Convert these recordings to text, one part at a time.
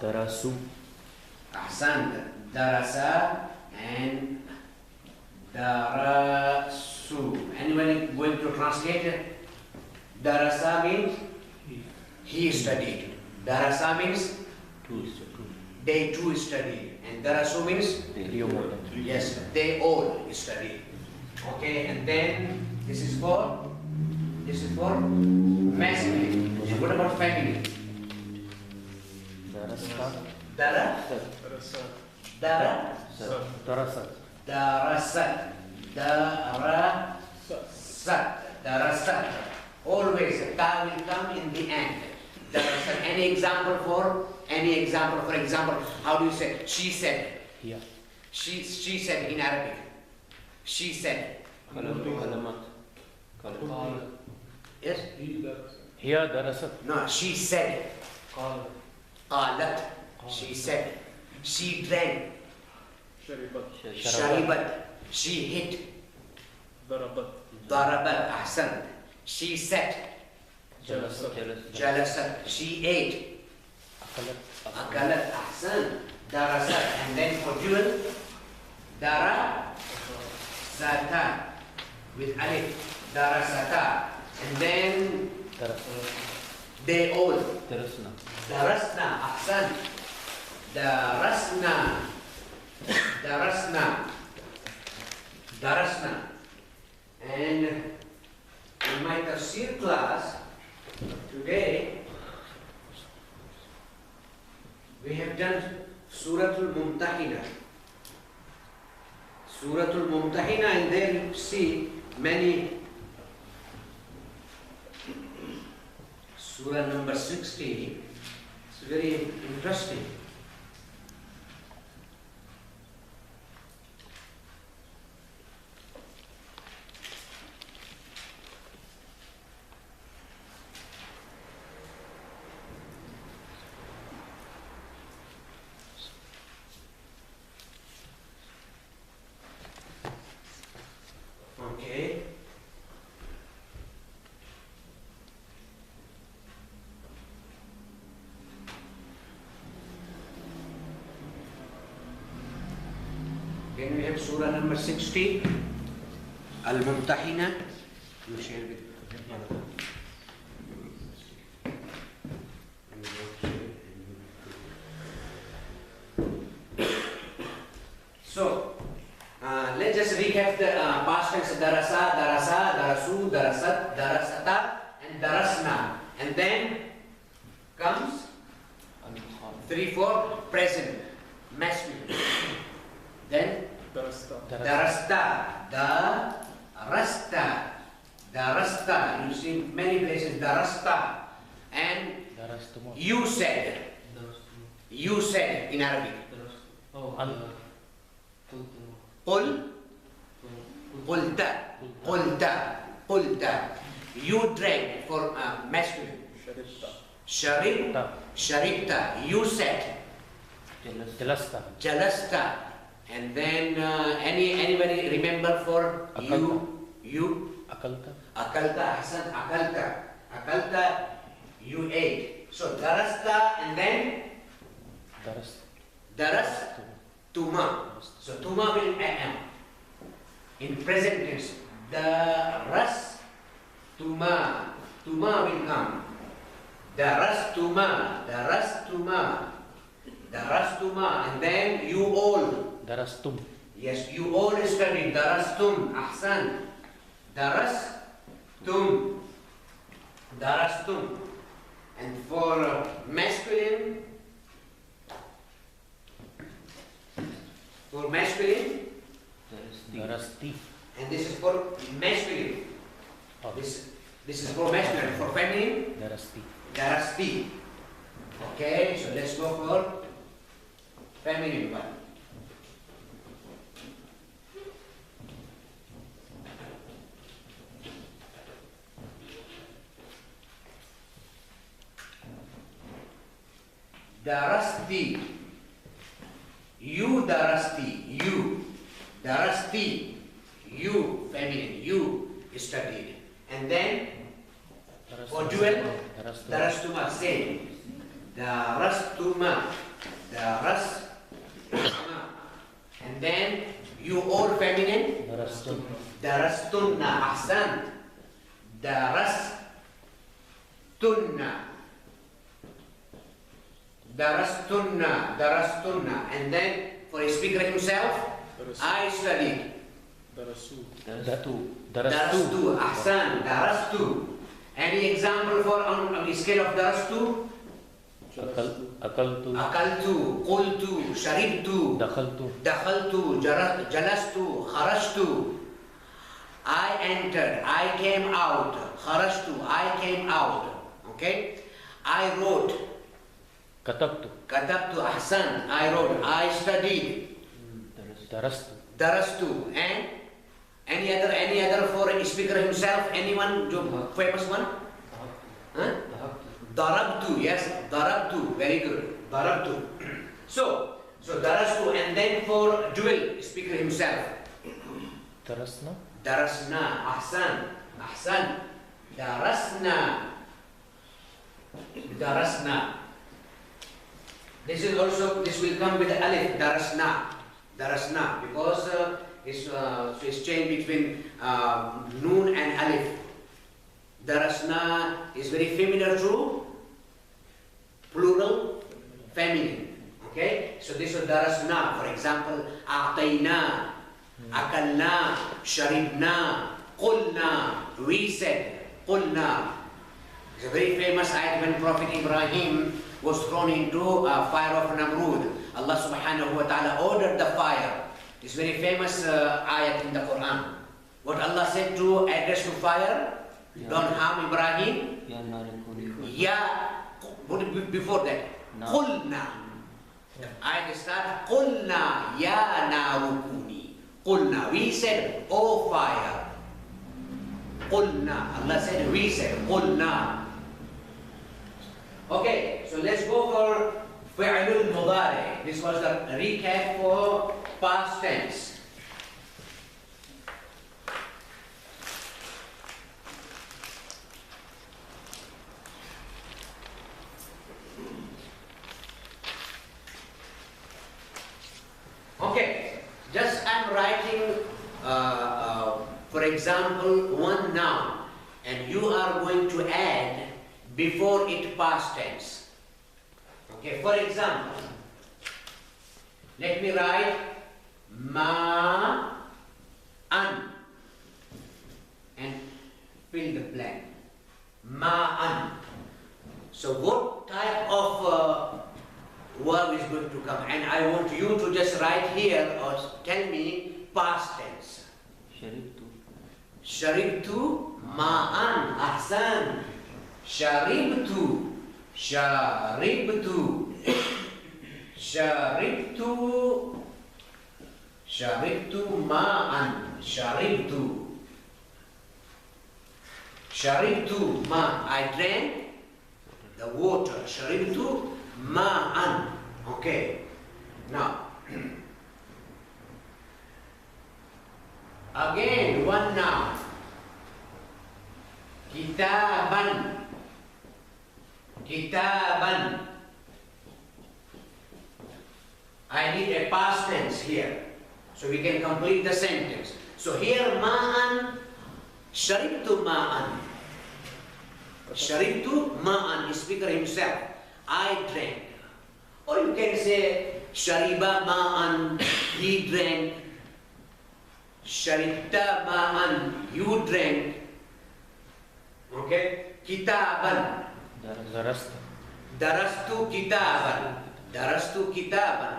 Darasu. Ahsan. Darasa and darasu. Anyone going to translate it? Darasa means he studied. Darasa means they too studied. And darasu means yes, they all studied. Okay, and then this is for masculine. And what about feminine? Dara. Darasat. Darasat. Always ta will come in the end. Darasat. Any example, for example, how do you say? She said. Yeah. She said in Arabic. She said. Yes? Here darasat. No, she said. Qalat. She said. She drank. Sharibat. She hit. Darabat. Ahsan. She sat. Jalasat. She ate. Akalat. Ahsan. Darasat. And then for jewel, Dara Sata with alif. Darasata. And then they all. Darasna. Ahsan. Darasna. And in my tafsir class today we have done Suratul Mumtahina. Suratul Mumtahina, and there you see many. Surah number 60. It's very interesting. Okay. Then we have Surah number 60, Al-Mumtahina. You share with So, let's just recap the past tense. Darasa, darasu, darasat, darasata, and darasna. And then comes 3, 4, present, masculine. Then darasta. You see many places darasta. And you said in Arabic. Qulta. You drank for masculine. Sharibta. You said. Jalasta. And then anybody remember for you? Akalta. Hasan. Akalta. You ate. So darasta and then daras tuma. So tuma will am. In present tense, daras tuma. Tuma will come. Daras tuma. And then you all. Darastum. Yes, you all studied. Darastum. Ahsan. Darastum. And for masculine, Darasti. and this is for masculine. This is for masculine. For feminine, darasti. Okay, so let's go for feminine one. Darasti. You darasti. You feminine. You studied. And then for dual, darastuma, same. Darastuma. Darastuma. And then you all feminine. Darastun. Darastunna. Ahsan. Darastunna. Darastunna. And then for a speaker himself, I studied. Darastu. Darastu. Ahsan. Darastu. Any example for on the scale of darastu? Akaltu. Akaltu, qultu, sharibtu, Dakhaltu. dakhaltu, jalastu, kharashtu. I entered, I came out. Kharashtu, I came out. Okay? I wrote. Katabtu. Katabtu, ahsan, I wrote. I studied. Darastu. Darastu. And any other for a speaker himself? Anyone? Famous one? Huh? Darabtu, yes, darabtu, very good. Darabtu. So darastu, and then for dual speaker himself. Darasna. Darasna, ahsan. Darasna. This will come with alif, darasna, because it's changed between noon and alif. Darasna is very familiar to plural, feminine. Okay? So this is darasna. For example, a'tayna, akalna, sharibna, qulna, we said, qulna. It's a very famous ayat when Prophet Ibrahim was thrown into fire of Namrud. Allah subhanahu wa ta'ala ordered the fire. It's very famous ayat in the Quran. What Allah said to address to fire? Don't harm Ibrahim. Before that, Qulna. I start Qulna ya narukuni. Qulna. We said, oh fire. Qulna. Allah said, we said, Qulna. Okay, so let's go for Fi'lul Mudari. This was the recap for past tense. Okay, just I'm writing, for example, one noun, and you are going to add before it past tense. Okay, for example, let me write ma'an and fill the blank. Ma'an. So what type of verb is going to come? And I want you to just write here or tell me past tense. Sharibtu ma'an. Ahsan. Sharibtu. Sharibtu ma'an. Sharibtu ma. I drank the water. Sharibtu ma'an. Okay. Now, again one noun. Kitaban. I need a past tense here, so we can complete the sentence. So here ma'an, sharibtu ma'an. Sharibtu ma'an, speaker himself. I drank. Or you can say shariba ma'an, he drank. Sharibta ma'an, you drank. Okay? Kitaban. Darastu kitaban.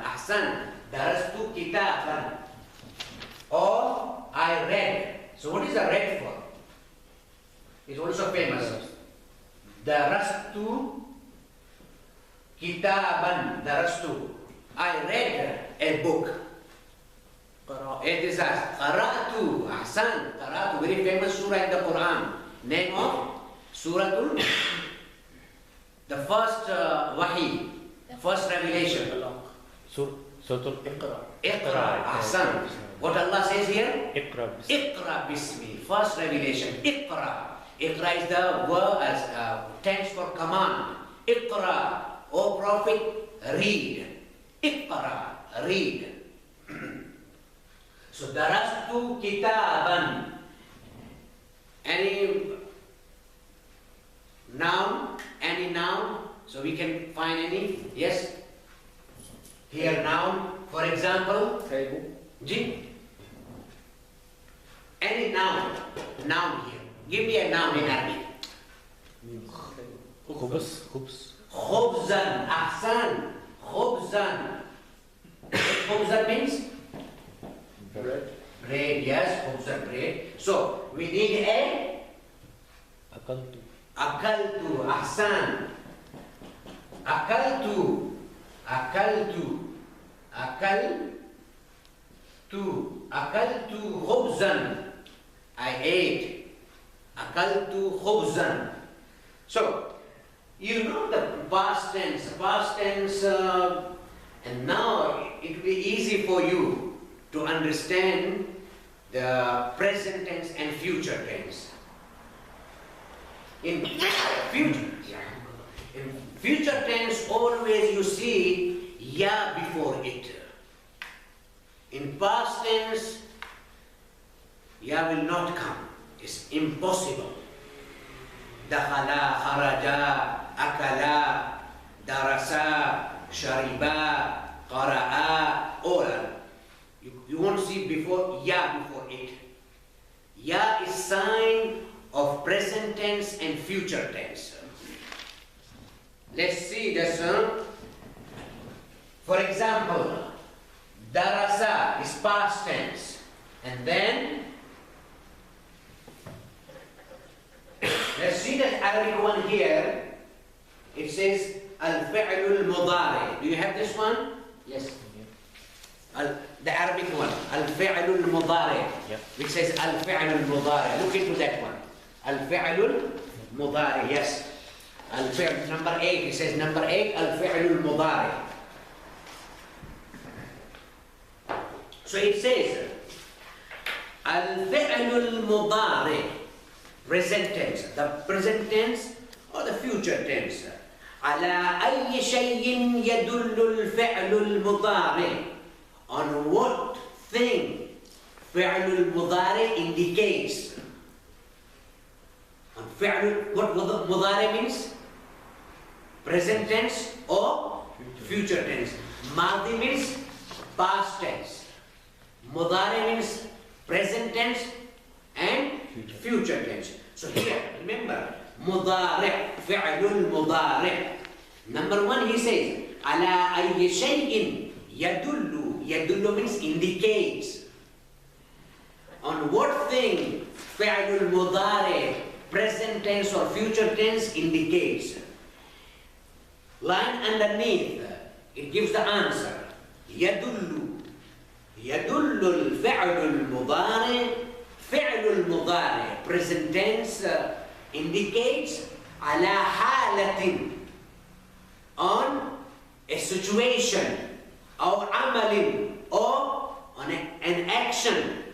Ahsan. Darastu kitaban. Or I read. So what is the read for? It's also famous. Darastu kitaban. Darastu. I read a book. It is as qara'tu. Ahsan. Qara'tu. Very famous surah in the Quran. Name of Suratul. The first wahi. First revelation. Suratul Iqra. Iqra. Ahsan. What Allah says here? Iqra. Iqra bismi. First revelation. Iqra. Iqra is the word as tense for command. Iqra O Prophet, read. Iqra, read. So, darastu kitaban. Any noun? Any noun? So, we can find any? Yes? Here, noun. For example, Ji. Any noun. Noun here. Give me a noun in Arabic. خبز خبز Khubzan. Ahsan. Khubzan. Khubzan means? bread Bread, yes, khubzan, bread. So, we need a أكلت akaltu, ahsan. Akaltu, akaltu khubzan. I ate. Akaltu khubzan. So, you know the past tense, and now it will be easy for you to understand the present tense and future tense. In future tense, always you see ya before it. In past tense, ya will not come. It's impossible. Dakhala, kharaja, akala, darasa, shariba, qara'a, all. You won't see before ya before it. Ya is sign of present tense and future tense. Let's see this. For example, darasa is past tense, and then let's see the Arabic one here. It says al-fi'lul mudari. Do you have this one? Yes. The Arabic one, al-fi'lul mudari, which says al-fi'lul mudari. Look into that one. Al-fi'lul mudari, yes. Al-fi'l, number 8, it says number 8, al-fi'lul mudari. So it says, al-fi'lul mudari, present tense, the present tense or the future tense. على أي شيء يدل الفعل المضارع. On what thing فعل المضارع indicates. On فعل, what مضارع means? Present tense or future tense. ماضي means past tense. مضارع means present tense and future tense. So here, remember, مضارع, فعل المضارع. Number 1, he says, على أي شيء يدل. يدل means indicates. On what thing فعل المضارع, present tense or future tense, indicates. Line underneath, it gives the answer. يدل. يدل الفعل المضارع. فعل المضارع, present tense, indicates على حالة, on a situation, أو عمل, or on an action,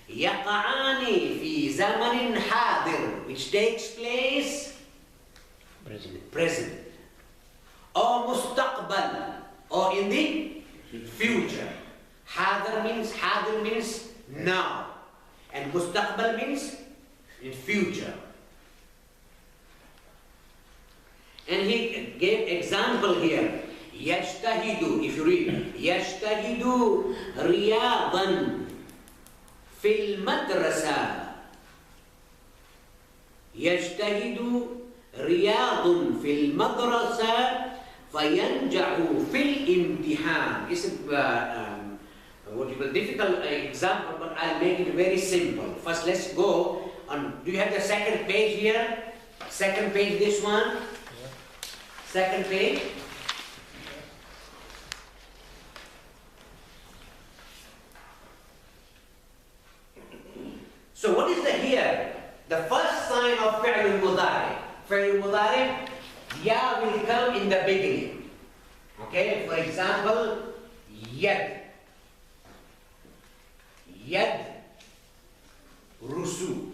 يقعان في زمن حاضر, which takes place present, or مستقبل, or in the future. حاضر means now, and مستقبل means in future. And he gave example here. يجتهد, if you read, يجتهد رياضا في المدرسة. يجتهد رياض في المدرسة فينجح في الامتحان. It's a difficult example, but I'll make it very simple. First, let's go on. Do you have the second page here? Second page, this one. Second page. So what is the here? The first sign of fi'l mudari. Fi'l mudari, ya will come in the beginning. Okay, for example, yad. Yad rusu.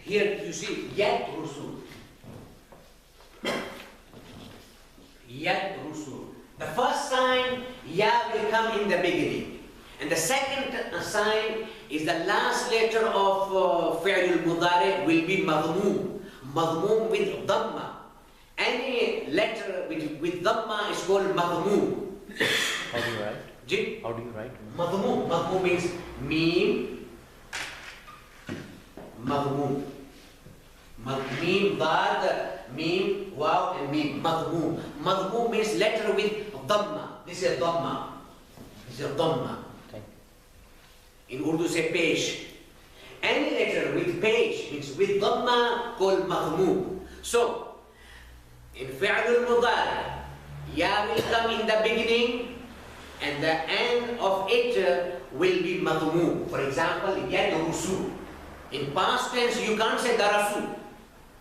Here you see yadrusu. Yadrusu. The first sign, ya will come in the beginning. And the second sign is the last letter of fi'l al-mudari will be madhmoom. Madhmoom with dhamma. Any letter with dhamma is called madhmoom. How do you write? Ji? How do you write? Madhmoom. Madhmoom means meme. Madhmoom. Meme, dad, meme, wow, and meme. Madhmoom. Madhmoom means letter with dhamma. This is dhamma. This is dhamma. In Urdu say page. Any letter with page means with dhamma called madhmoom. So, in fi'l al-mudari, ya will come in the beginning and the end of it will be madhmoom. For example, yadrusu. In past tense you can't say darasu.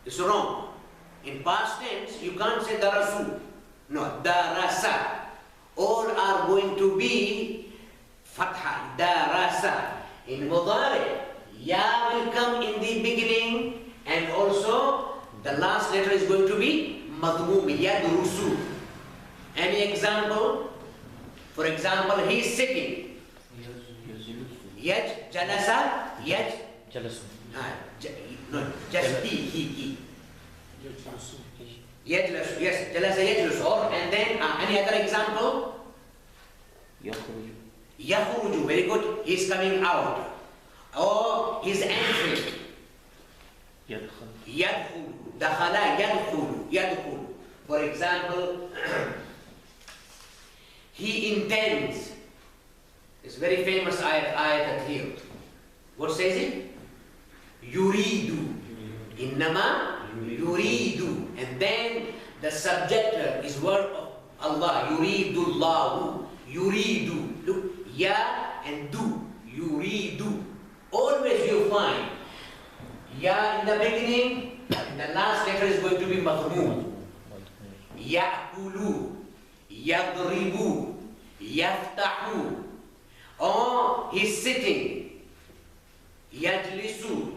It's wrong. In past tense you can't say darasu. No, darasa. All are going to be fatha, darasa. In mudari, ya will come in the beginning and also the last letter is going to be madhmoom, yadrusu. Any example? For example, he is sitting. Yaj, jalasa, yaj. Jalasun. No, just he. Yajlasu, yes, jalasa yajlasu. Or, and then any other example? Yakhruju. Yakhruju, very good. He is coming out. Or he is entering. Yadkhul. Yadkhulu, dakhala, yadkhulu, yadkhulu. For example, he intends. It's very famous ayat here. What says it? Yuridu. Innama yuridu. And then the subject is word of Allah. Yuridullahu. Yuridu. Look, ya and du. Yuridu. Always you find ya in the beginning and the last letter is going to be madhmoom. Ya'kulu. Yadribu. Yaftahu. Or he's sitting. Yajlisu.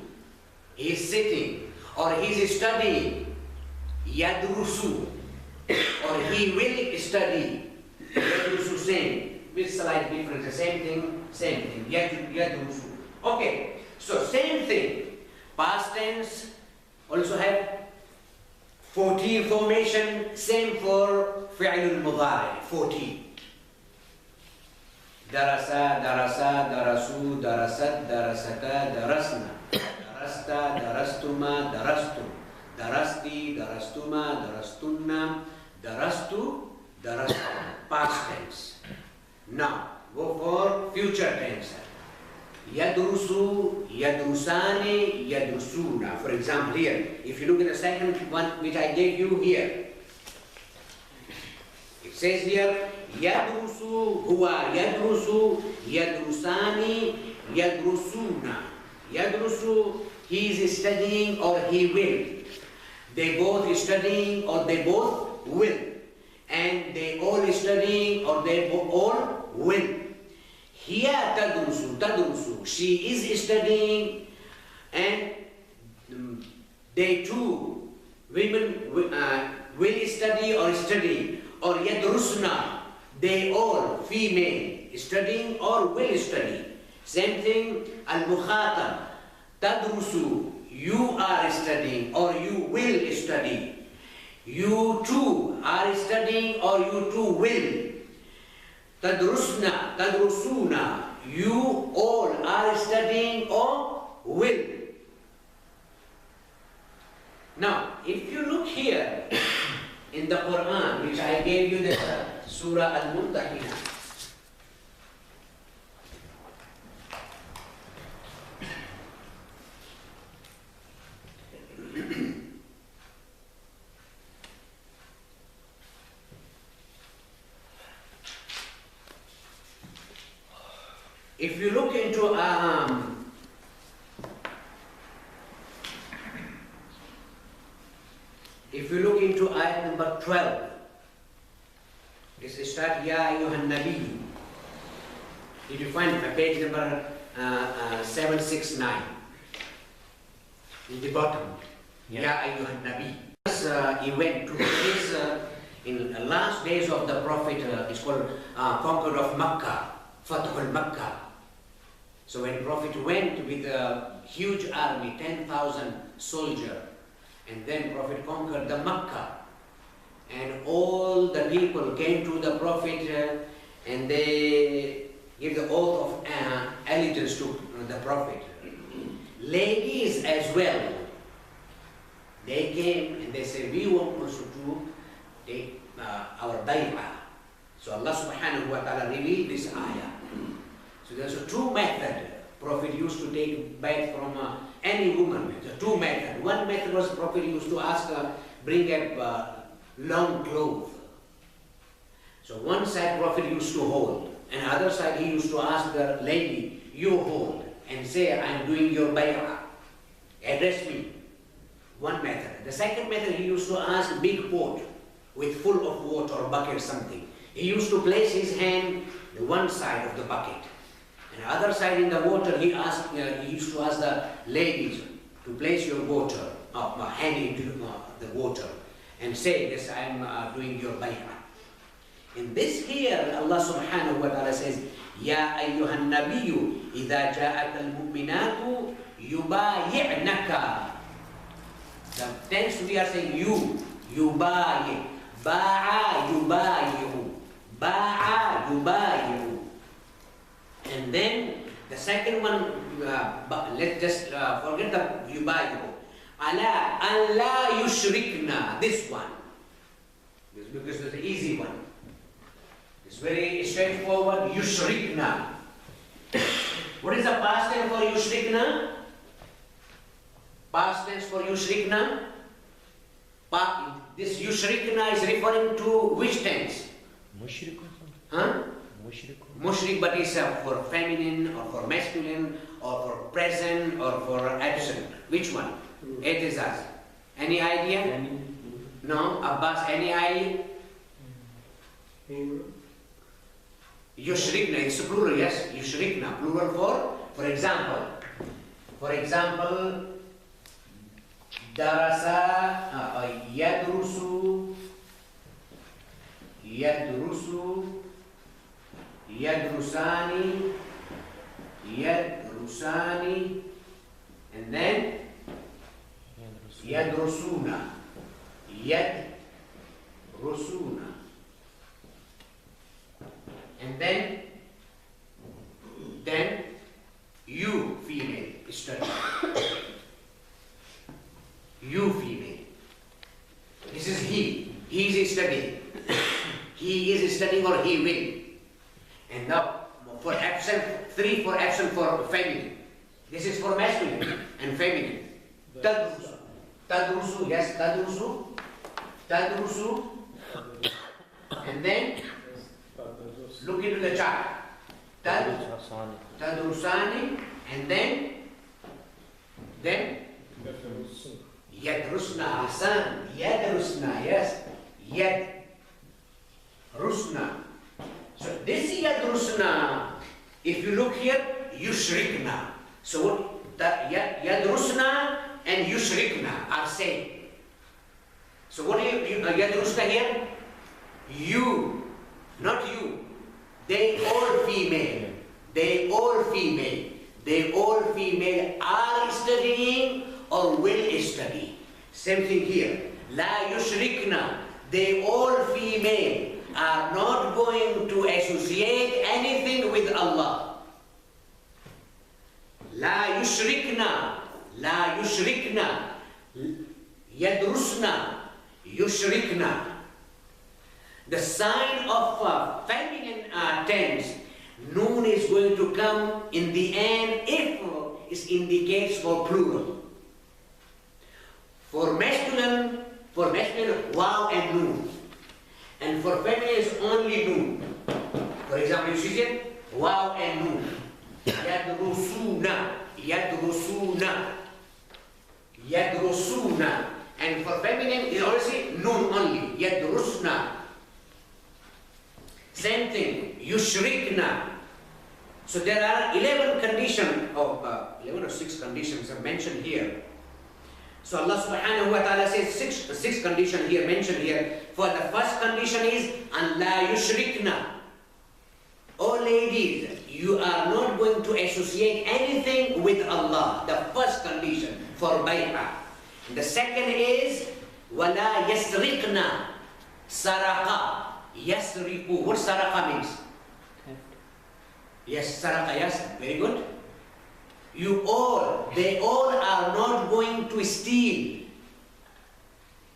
He's sitting. Or he's studying. Yadrusu. Or he will study. Yadrusu, same. With slight difference. Same thing. Yadrusu. Okay. So same thing. Past tense also have 40 formation. Same for fi'l al-mudari. 40. Darasa, darasa, darasu, darasat, darasata, darasna. Darasta, darastuma, darastum. Darasti, darastuma, darastunna. Darastu, darastum. Past tense. Now, go for future tense. Yadrusu, yadrusani, yadrusuna. For example, here, if you look at the second one which I gave you here, it says here, yadrusu, huwa yadrusu, yadrusani, yadrusuna. Yadrusu, he is studying or he will. They both studying or they both will. And they all studying or they all will. Hiya tadrusu. She is studying and they too, women will study or study. Or yadrusna, they all, female, studying or will study. Same thing, al-mukhatab, tadrusu, you are studying or you will study. You too are studying or you too will. Tadrusna, tadrusuna, you all are studying or will. Now, if you look here in the Quran, which I gave you the Surah Al-Mumtahina, if you look into ayat number 12, it starts Ya Ayyuhan Nabi. Did you find page number 769? in the bottom. Yeah. Ya ayyuhan nabi. He went to his, in the last days of the Prophet, it's called conquer of Makkah, Fathul Makkah. So when Prophet went with a huge army, 10,000 soldiers, and then Prophet conquered the Makkah, and all the people came to the Prophet and they gave the oath of allegiance to the Prophet. Ladies as well, they came and they said, we want also to take our bay'ah. So Allah subhanahu wa ta'ala revealed this ayah. So there's two methods. Prophet used to take bay'ah from any woman. There's two methods. One method was Prophet used to ask her, bring up long clothes. So one side Prophet used to hold, and other side he used to ask the lady, you hold, and say, I am doing your bay'ah. Address me. One method. The second method, he used to ask big pot with full of water or bucket something. He used to place his hand the one side of the bucket, and the other side in the water. He used to ask the ladies to place your water, hand into the water, and say, yes, I am doing your bay'ah. In this here, Allah subhanahu wa ta'ala says, Ya ayyuhan nabiyyu, idha ja'aka al-mu'minatu yubayi'naka. The tense we are saying you, yubayi, ba'a yubayi'u, ba'a yubayi'u. And then the second one, let's just forget the yubayi'u. Ala an la yushrikna, this one. Because it's the easy one. It's very straightforward, yushrikna. What is the past tense for yushrikna? Past tense for yushrikna? This yushrikna is referring to which tense? Mushrik or something? Huh? Mushrik. Mushrik, but it's for feminine or for masculine or for present or for absent. Which one? It is us. Any idea? No? Abbas, any idea? Yushrikna, it's plural, yes? Yushrikna, plural for example. For example, darasa, yadrusu, yadrusani, and then yadrusuna, and then you female study. You female. This is he. He is studying. He is studying or he will. And now for absent, 3 for absent for feminine. This is for masculine and feminine. Tadrusu. Tadrusu, yes, tadrusu. And then look into the chart. Tadrusani, and then yadrusna, Hasan, yadrusna, yes, yadrusna. So this yadrusna, if you look here, yushrikna. So what? Yadrusna and yushrikna are same. So what do you yadrusna here? You, not you. They all female. They all female. They all female are studying or will study. Same thing here. La yushrikna. They all female are not going to associate anything with Allah. La yushrikna. La yushrikna. Yadrusna. Yushrikna. The sign of feminine tense, noon is going to come in the end if it indicates for plural. For masculine, wow and noon. And for feminine is only noon. For example, you see it? Wow and noon. Yadrusuna, yadrusuna, yadrusuna. And for feminine, it always noon only. Yadrusna. Same thing, yushrikna. So there are 11 conditions, 11 or 6 conditions are mentioned here. So Allah subhanahu wa ta'ala says six conditions here mentioned here. For the first condition is an la yushrikna. Oh ladies, you are not going to associate anything with Allah. The first condition for bay'ah. The second is wala yasriqna. Saraqa. Yasriqu. What saraqa means? Yes, saraqa, yes, very good. They all are not going to steal.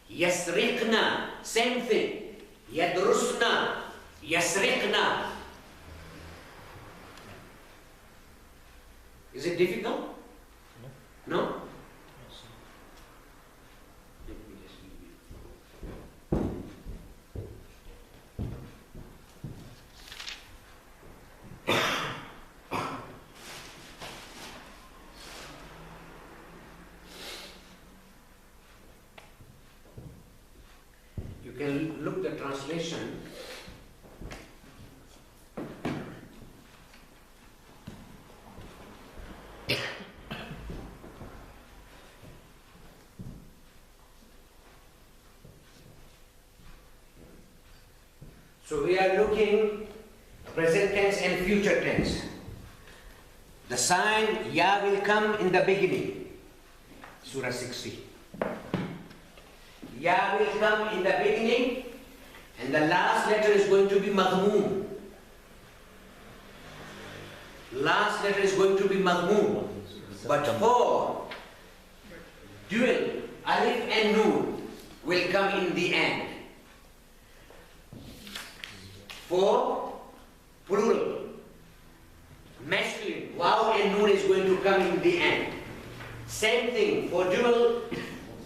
Yasriqna, same thing. Yadrusna, yasriqna. Is it difficult? No? No? Let me just give you. You can look the translation. So we are looking present tense and future tense. The sign Ya will come in the beginning. Surah 60. Ya will come in the beginning, and the last letter is going to be Maghmoom. Last letter is going to be Maghmoom. But for dual, Alif and Noon will come in the end. For plural, masculine, Waw and Noon is going to come in the end. Same thing for dual,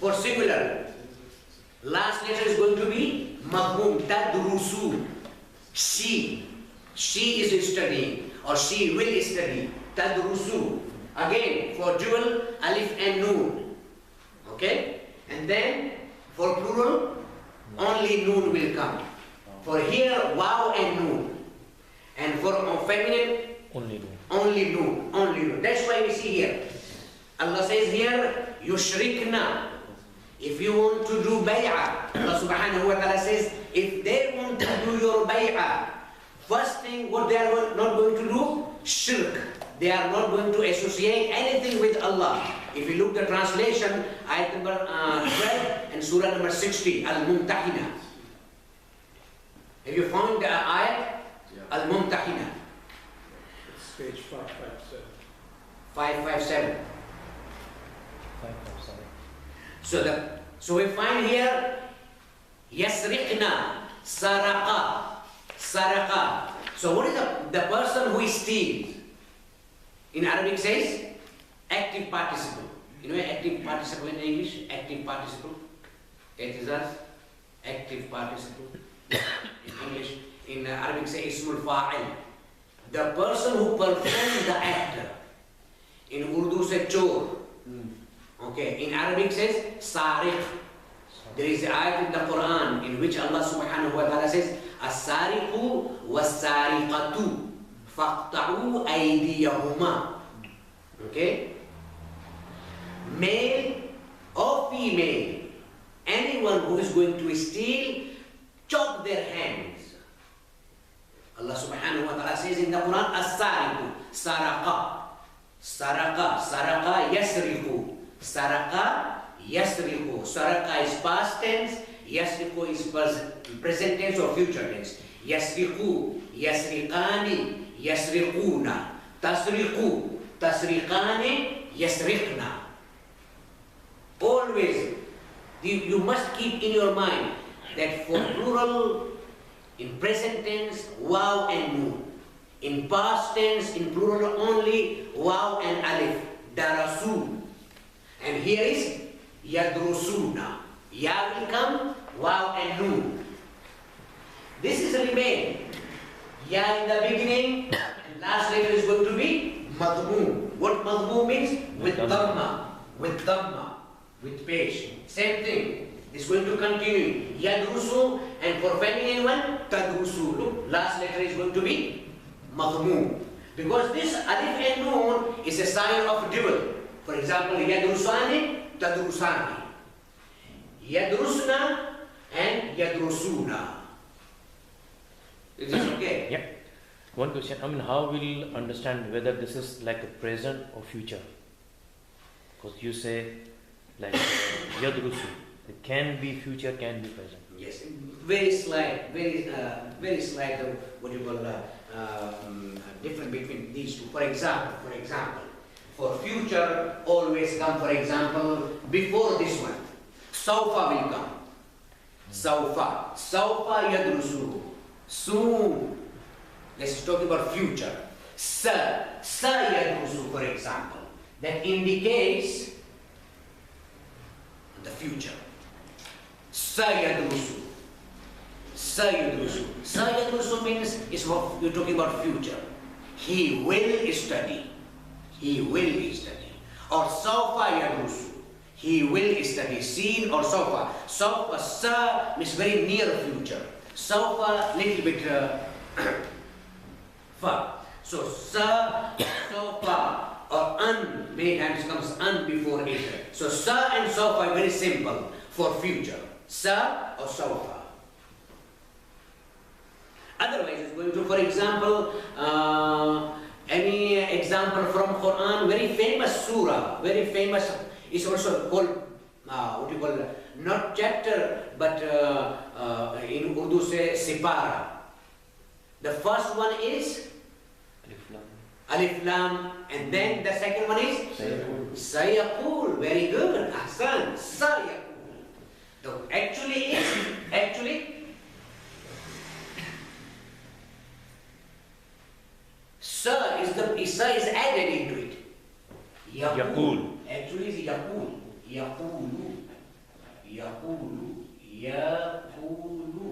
for singular. Last letter is going to be Maghmoom, Tadrusu. She is studying, or she will study. Tadrusu. Again, for dual, Alif and Noon. Okay? And then, for plural, only Noon will come. For here, Waw and Noon. And for feminine, only Noon. That's why we see here. Allah says here, Yushrikna. If you want to do bay'ah, Allah subhanahu wa ta'ala says, if they want to do your bay'ah, first thing what they are not going to do, shirk. They are not going to associate anything with Allah. If you look the translation, ayat number 12 and surah number 60, Al-Mumtahina. Have you found the ayat? Yeah. Al-Mumtahina. It's page 557. 557. So we find here Yasriqna, Saraqa. So what is the person who steals? In Arabic says active participle. You know active participle in English? Active participle. It is as active participle. In English, in Arabic says Ismul Fa'il. The person who performs the act. In Urdu says Chor. Okay, in Arabic says Sariq. There is an ayat in the Quran in which Allah subhanahu wa ta'ala says As-sariqu was-sariqatu faqta'u aydiyahuma. Okay? Male or female, anyone who is going to steal, chop their hands. Allah subhanahu wa ta'ala says in the Quran As-sariqu, saraqa, yasriqu. Saraqa, yasriqu. Saraqa is past tense, yasriqu is present tense or future tense. Yasriqu, yasriqani, yasriquna. Tasriqu, tasriqani, yasriqna. Always, you must keep in your mind that for plural, in present tense, Waw and Noon. In past tense, in plural only, Waw and Alif. Darasu. And here is Yadrusuna. Ya will come, Waw and Noon. This is remain. Ya in the beginning, and last letter is going to be Madhmoom. What Madhmoom means? With Dhamma. With page. Same thing. It's going to continue. Yadrusu, and for feminine one, Tadrusu. Look, last letter is going to be Madhmoom. Because this Alif and Noon is a sign of dual. For example, Yadrusani, Tadrusani. Yadrusna and yadrusuna. Is this okay? Yeah. One question. How we'll understand whether this is like a present or future? Because you say like yadrusu. It can be future, can be present. Yes, very slight, what you call difference between these two. For example, for future always come, for example, before this one. Sawfa will come. Sawfa yadrusu. Soon. This is talking about future. Sa yadrusu, for example. That indicates the future. Sayadrusu. Sayadrusu means is what you're talking about future. He will study. Or Sawfa yadrusu. He will study. Seen or Sawfa. Sawfa, sa means very near future. Sawfa, little bit fa. So sa, Sawfa or an, many times comes an before it. So sa and Sawfa are very simple for future. Sa or Sawfa. Otherwise, it's going to, for example, any example from Quran, very famous surah, very famous, is also called, what you call, not chapter, but in Urdu say Sipara. The first one is Alif Lam, and then the second one is Sayaqul. Very good, Ahsan, Sayaqul. So actually, sa is added into it. Yaqul. Actually, is Yaqul. Yaqulu.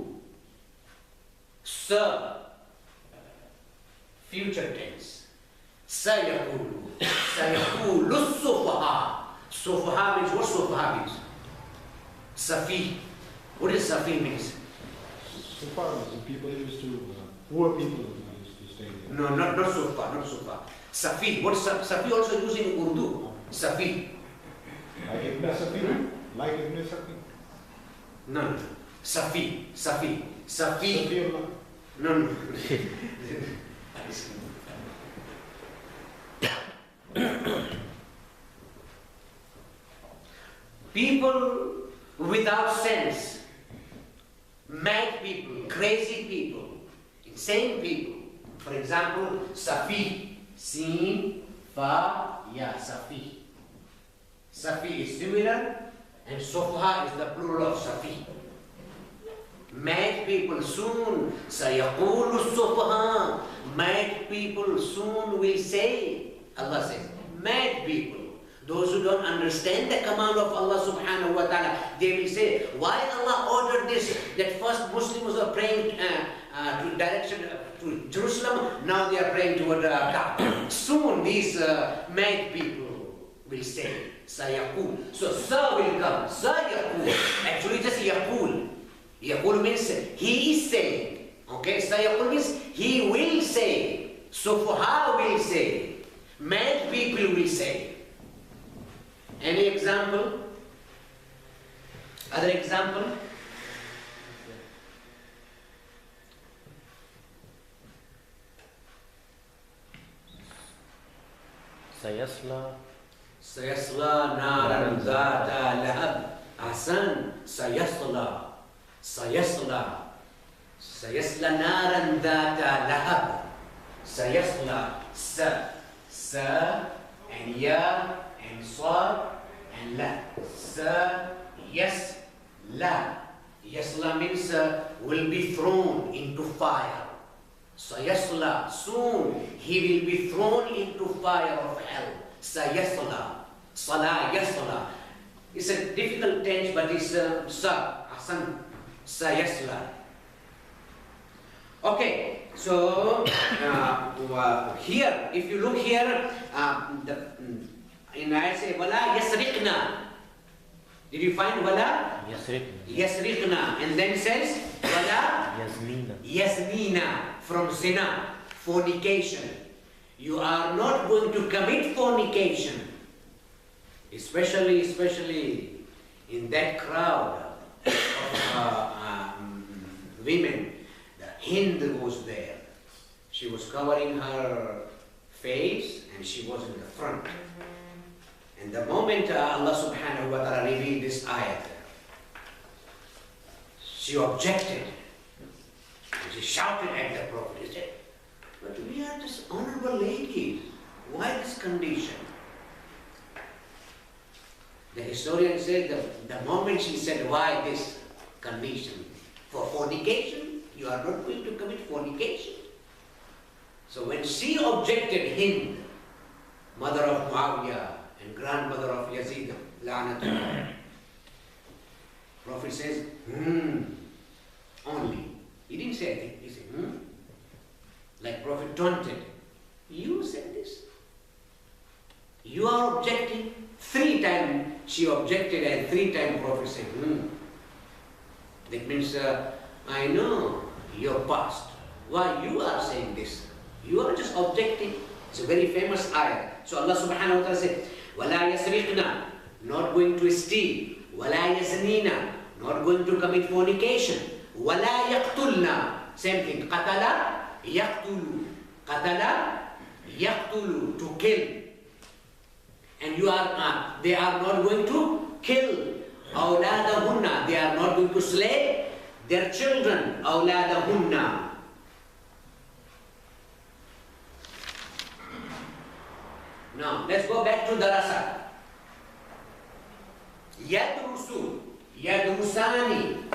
Sa. Future tense. Sayaqulu. Sayaqulu sufaha. Sufaha means what sufaha means? Safi. What does Safi means? Sufa is the people used to, poor people used to stay there. No, not Sufa. Safi. What is Safi also used in Urdu? Safi. Like Ibn Safi? Like Ibn Safi? No. Safi. Safiullah. No. People without sense, mad people, crazy people, insane people. For example, Safi, Sin, Fa, Ya, Safi. Safi is singular and Sufha is the plural of Safi. Mad people soon, Sayaqulu Sufha. Mad people soon will say, Allah says, mad people. Those who don't understand the command of Allah subhanahu wa ta'ala, they will say, why Allah ordered this? That first Muslims were praying to direction to Jerusalem, now they are praying toward Kaaba. Soon these mad people will say, Sayaqul. So Sa will come, Sayaqul. Actually just Yaqul. Yaqul means he is saying. Okay, Sayaqul means he will say. Sufaha will say. Mad people will say. Any example? Other example? Sayasla naran zata lahab. Ahsan. Sayasla naran zata lahab. Sayasla. Sa and ya and sad and la. Yasla means will be thrown into fire. Sayasla, soon he will be thrown into fire of hell. Sayasla, yasla. It's a difficult tense, but it's ahsan, sayasla. Okay, so here, if you look here, in I say wala yasriqna. Did you find wala? Yasriqna. And then says wala yasnina, from zina, fornication. You are not going to commit fornication. Especially In that crowd of women, the Hind was there. She was covering her face and she was in the front. And the moment Allah subhanahu wa ta'ala revealed this ayat, she objected. And she shouted at the Prophet. She said, but we are just honorable ladies. Why this condition? The historian said the moment she said, why this condition? For fornication? You are not going to commit fornication. So when she objected, Hind, mother of Muawiyah and grandmother of Yazid, La'natullah, Prophet says, only. He didn't say anything. He said, Like Prophet taunted. You said this. You are objecting. 3 times she objected and 3 times Prophet said, That means, I know your past. Why you are saying this? You are just objecting. It's a very famous ayah. So Allah subhanahu wa ta'ala said, وَلَا يَسْرِقْنَا, not going to steal. وَلَا يَزْنِينَ, not going to commit fornication. وَلَا يَقْتُلْنَا, same thing. قَتَلَ يَقْتُلُ, قَتَلَ يَقْتُلُ, to kill. And they are not going to kill. أَوْلَادَهُنَّ, they are not going to slay their children. أَوْلَادَهُنَّ. Now, let's go back to Darasa. Yadrusu, Yadrusani,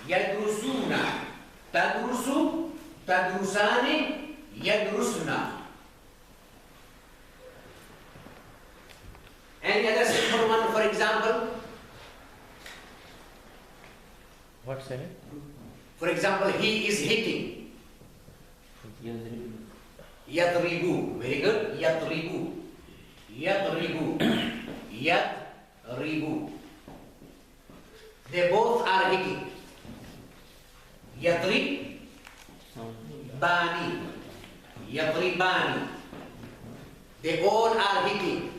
Yadrusuna, Tadrusu, Tadrusani, Yadrusna. Any other simple one, for example? What's that? For example, he is hitting. Yadribu. Very good. Yadribu. Yadribu. Yadribu. They both are hitting. Yadribani. Yadribani. They all are hitting.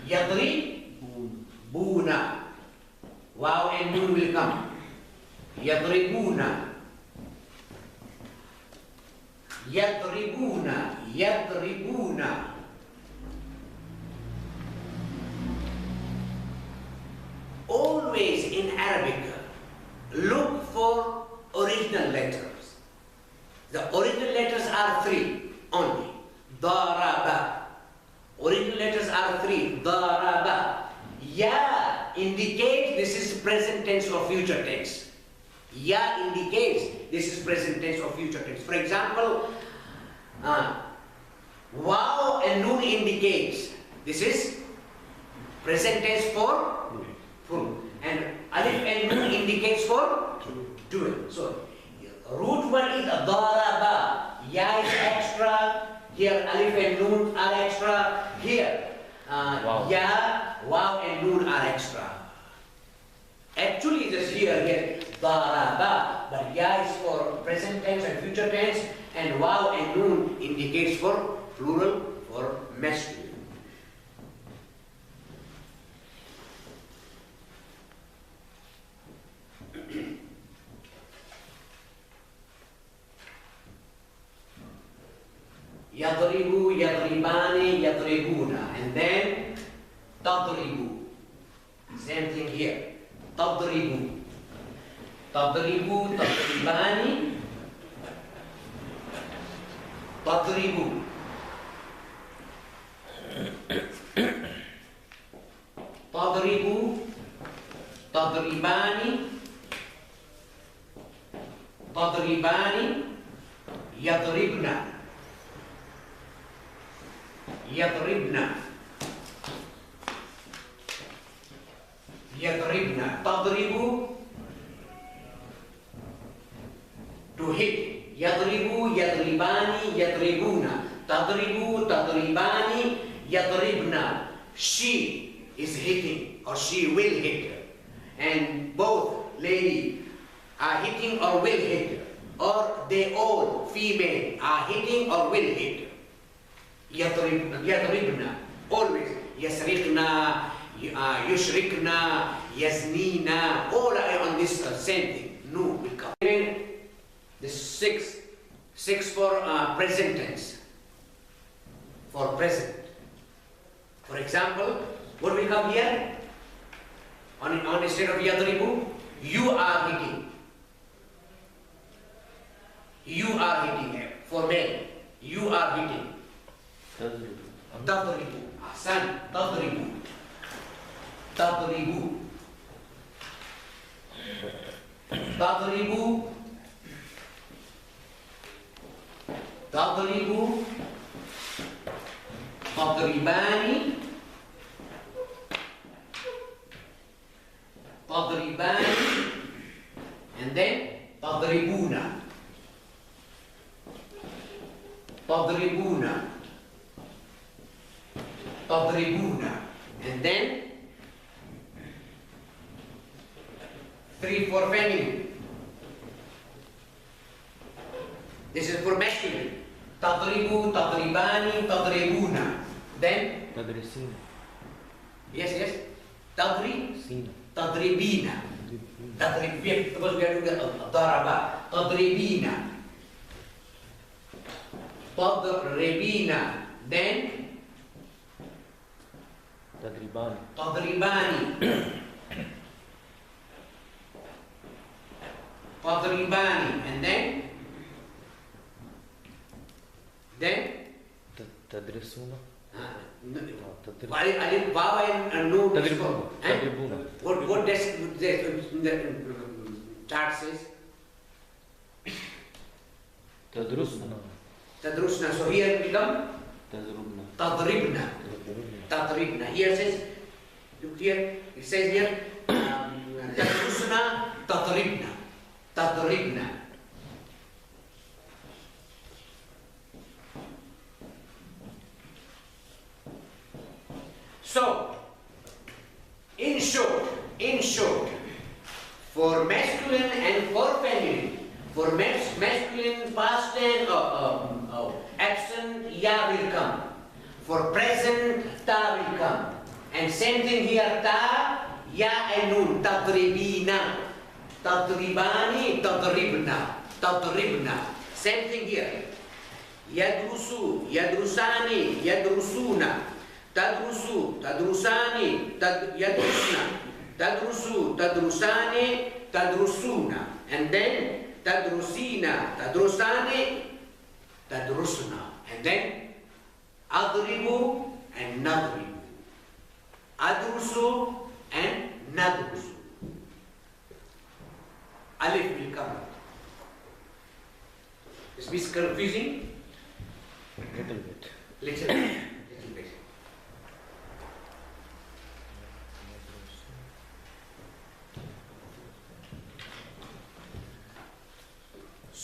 Yadribuna. Wow and nun will come. Yadribuna. Yadribuna, Yadribuna. Always in Arabic, look for original letters. The original letters are 3 only. Daraba. Original letters are 3. Daraba. Ya indicates this is present tense or future tense. Ya indicates this is present tense or future tense. For example, Waw and Nun indicates this is present tense for full. And Alif and Nun indicates for dual. So, root 1 is Daraba. Ya is extra. Here Alif and Nun are extra. Here Ya, Waw and Nun are extra. Actually, just here, Daraba, but Ya is for present tense and future tense, and Waw and Nun indicates for plural or masculine. Yadribu, Yadribani, Yadribuna, and then Tadribu. Same thing here. Tadribu. Tadribu, Tadribani, Tadribu. Tadribu, Tadribani, Tadribani, Yadribna. Yadribna. Yadribna. Tadribu, to hit. Yadribu, Yadribani, Yadribuna. Tadribu, Tadribani, Yadribna. She is hitting or she will hit. And both lady are hitting or will hit. Or they all, female, are hitting or will hit. Yadribna. Always. Yasrikna, yushrikna, yaznina, all are on this same thing. Noon will come. This six for present tense. For present. For example, what will come here? On instead of yadribu, you are hitting. You are hitting. For male, you are hitting. Tadribu. Ahsan. Tadribu. Tadribu. Tadribu. Tadribu. Tadribani. Tadribani. And then Tadribuna. Tadribuna. Tadribuna. And then 3 for feminine. This is for masculine. Tadribu, tadribani, tadribuna. Then Tadrisina. yes. Tadri. Sina. Tadribina. Tadribina. Because we are doing daraba. Tadribina. Tadribina. Then Tadribani. Tadribani. Tadribani. And then Tadrisuna. Alif, Wawa and no. Tadribuna. Tadribuna. What does the chart says? Tadrusna. Tadrusna. So here it become Tadrubna. Tadribna. Tadribna. Here says, look here, it says here, Tadrusna, Tadribna. Tadribna. So, in short, for masculine and for feminine, for masculine past tense absent, ya will come. For present, ta will come. And same thing here, ta, ya and nun, tadribina, tadribani, tadribna, tadribna. Same thing here. Yadrusu, yadrusani, yadrusuna. Tadrusu, tadrusani, yadrusna. Tadrusu, tadrusani, tadrusuna. And then tadrusina, tadrusani, tadrusna. And then adribu and nadribu. Adrusu and nadrusu. Alif will come. Is this confusing? Little bit. Little bit.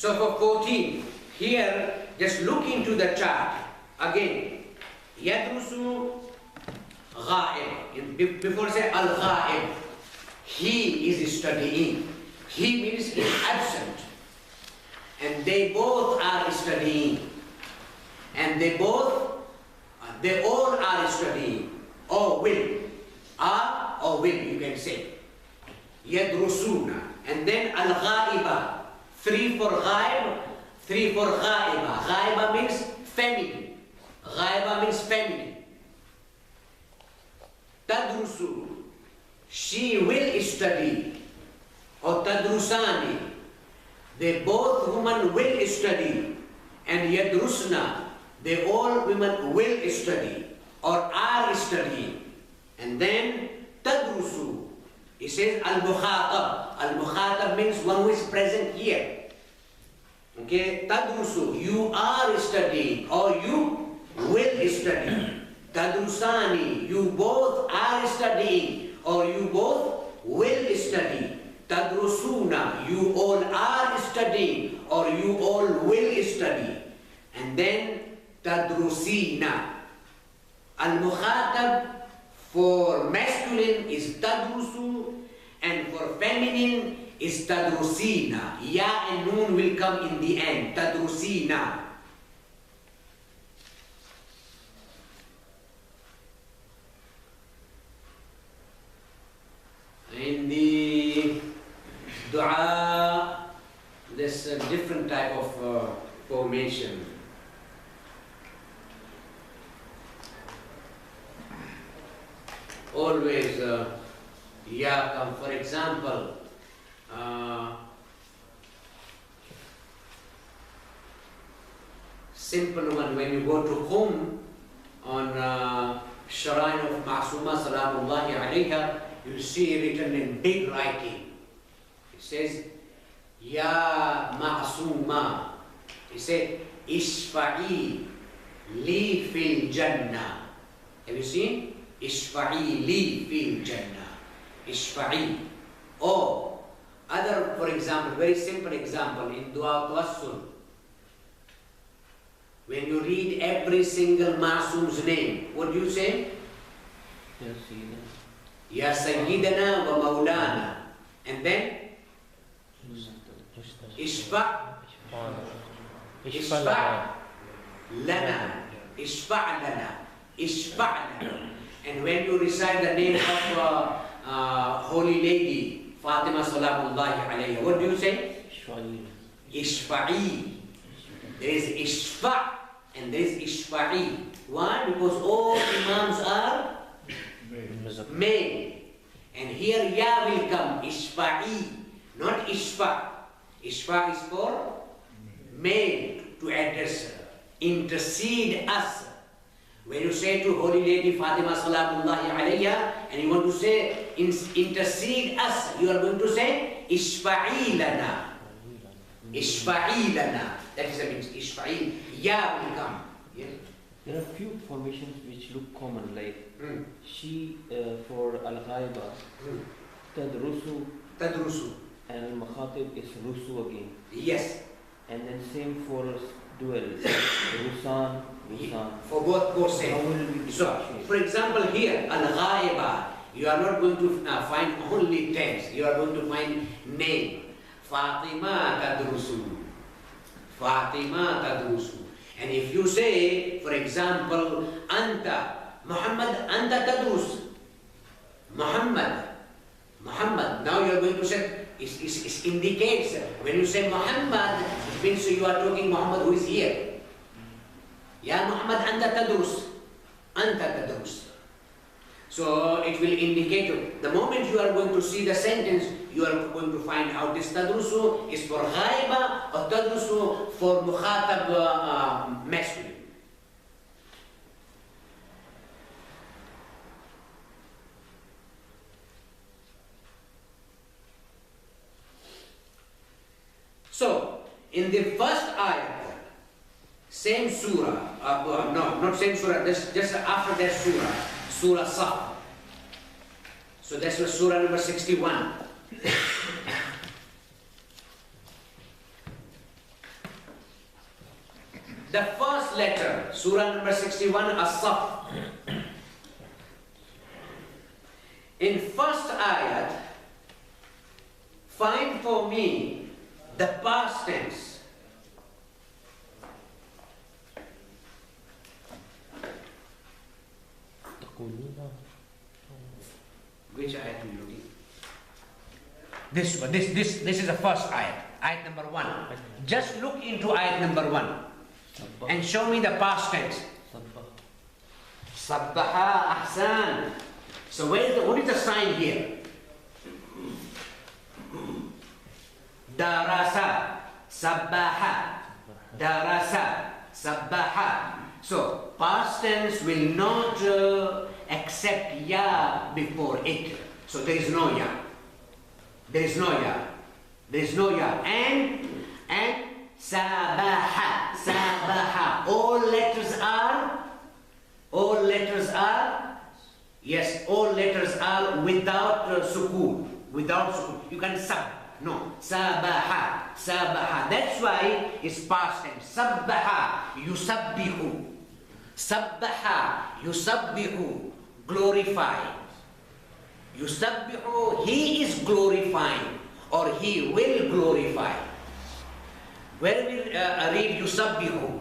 So for 14, here just look into the chart. Again, Yadrusu Ghaib. Before say Al-Ghaib, he is studying. He means he is absent. And they both are studying. And they all are studying. Or will. Are or will, you can say. Yadrusuna. And then Al-Ghaiba. 3 for Ghaib, 3 for Ghaiba. Ghaiba means feminine. Ghaiba means feminine. Tadrusu. She will study. Or Tadrusani. They both women will study. And Yadrusna. They all women will study. Or are studying. And then Tadrusu. It says Al-Mukhatab. Al-Mukhatab means one who is present here. Okay, Tadrusu, you are studying or you will study. Tadrusani, you both are studying or you both will study. Tadrusuna, you all are studying or you all will study. And then Tadrusina. Al-Mukhatab for masculine is Tadrusu and for feminine is Tadrusina. Ya and Nun will come in the end. Tadrusina. There's a different type of formation. Always ya come. For example, simple one, when you go to home on shrine of Ma'suma Salamullahi alayha, you see written in big writing. It says, Ya Ma'suma. It says, Ishfa'i li fil Jannah. Have you seen? Ishfa'i li fil Jannah. Ishfa'i. Or other, for example, very simple example in Dua Tawassul. When you read every single Ma'sum's name, what do you say? Ya Sayyidana wa Maulana. And then Ishfa' lana. Ishfa' lana. Ishfa' lana. And when you recite the name of Holy Lady Fatima Salamullahi alayha, what do you say? Ishfa'i. There is Ishfa' and there is Ishfa'i. Why? Because all Imams are male. And here Ya will come, Ishfa'i, not Ishfa'. Ishfa' is for male, to address her, intercede us. When you say to Holy Lady Fatima Salamullahi alayha, and you want to say intercede us, you are going to say Ishfa'i lana. Ishfa'i lana. That is the means. Ishfa'i. Ya will come. Yes? There are few formations which look common, like she for al-ghaiba, tadrusu, and al-makhatib is rusu again. Yes. And then same for dual, rusan. For both same. So, for example, here al-ghaiba, you are not going to find only text. You are going to find name. Fatima tadrusu. Fatima tadrusu. And if you say, for example, Anta, Muhammad, Anta tadrus. Muhammad. Now you are going to say, it indicates, when you say Muhammad, it means you are talking Muhammad who is here. Ya Muhammad, Anta tadrus. Anta tadrus. So it will indicate, the moment you are going to see the sentence, you are going to find out this tadrusu is for ghaiba or tadrusu for mukhatab masculine. So, in the first ayah, same surah, no, not same surah, just after that surah, Surah Saf. So that's was Surah number 61. The first letter, Surah number 61, As-Saf. In first ayat, find for me the past tense. Which ayat are you looking? This one. This is the first ayat. Ayat number 1. Just look into ayat number 1 and show me the past tense. Sabbaha ahsan. So what is the sign here? Darasa, sabbaha. Darasa, sabbaha. So past tense will not accept ya before it. So there is no ya. There is no ya. There is no ya. And sabaha. Sabaha. All letters are without sukoon. Without sukoon. You can sab. No. Sabaha. Sabaha. That's why it's past tense. Sabbaha. Yusabbihu. Sabbaha. Yusabbihu. Glorify. Yusabbihu. He is glorifying. Or he will glorify. Where will read Yusabbihu?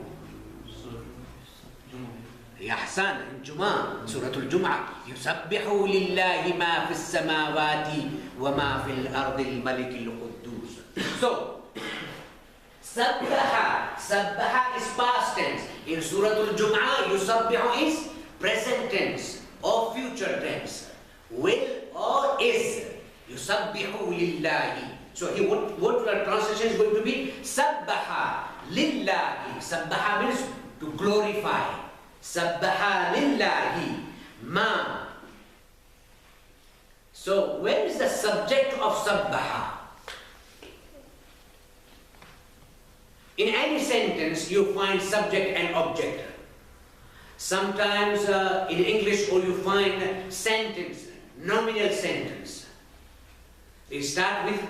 Ya Hasan, in Jum'ah, Surah Al-Jum'ah. Yusabbihu lillahi ma fi samawati wa ma fi al-ardi al-malik al-quddus. So, Sabbaha. Sabbaha is past tense. In Surah Al-Jum'ah, yusabbihu is present tense or future tense. Will or is. Yusabbihu lillahi. So here what the translation is going to be? Sabbaha lillahi. Sabbaha means to glorify. Sabbaha lillahi ma. So where is the subject of sabbaha? In any sentence you find subject and object. Sometimes in English you find sentence, nominal sentence. They start with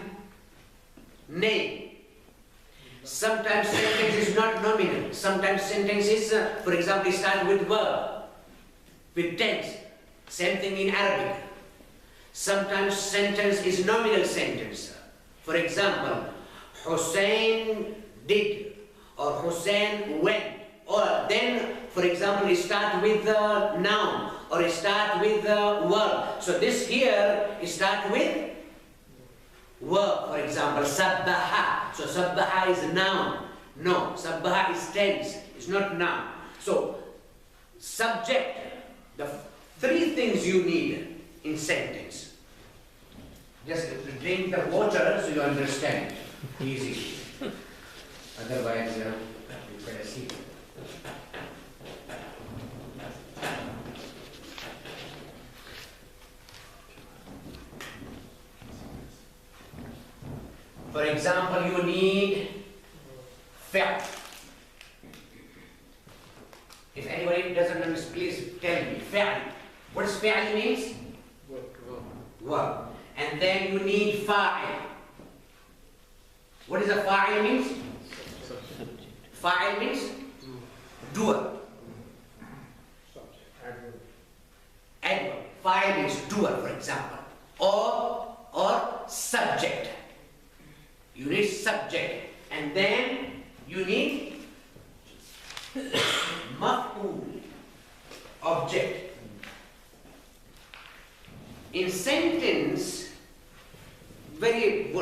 name. Sometimes sentence is not nominal. Sometimes sentence is, for example, start with verb, with tense. Same thing in Arabic. Sometimes sentence is nominal sentence. For example, Hussein did, or Hussein went, or then, for example, it start with the noun, or it start with the verb. So this here, it start with verb, for example, sabbaha. So sabbaha is a noun. No, sabbaha is tense. It's not noun. So subject, the three things you need in sentence. Just drink the water so you understand. Easy. Otherwise, you better see. For example, you need fi'l. If anybody doesn't understand, please tell me. Fi'l. What does fi'l means? Verb. And then you need fa'il. What does a fa'il means? Fa'il means doer. Adverb. Fa'il means doer, for example. Or subject. You need subject. And then you need maf'ul, object. In sentence, very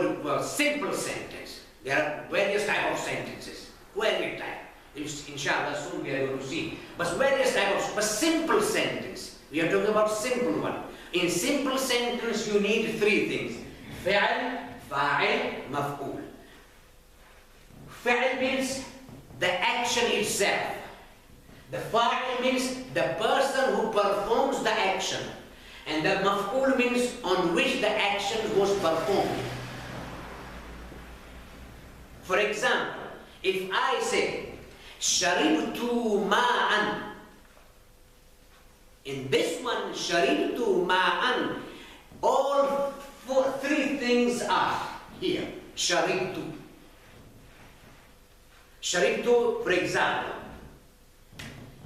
simple sentence. There are various types of sentences. Various types. Inshallah, soon we are going to see. But various types of simple sentence. We are talking about simple one. In simple sentence, you need three things. Fi'l, fa'il, maf'ul. Fi'l means the action itself. The fa'il means the person who performs the action. And the maf'ul means on which the action was performed. For example, if I say, sharibtu ma'an. In this one, sharibtu ma'an, all three things are here. Sharibtu. Sharibtu, for example,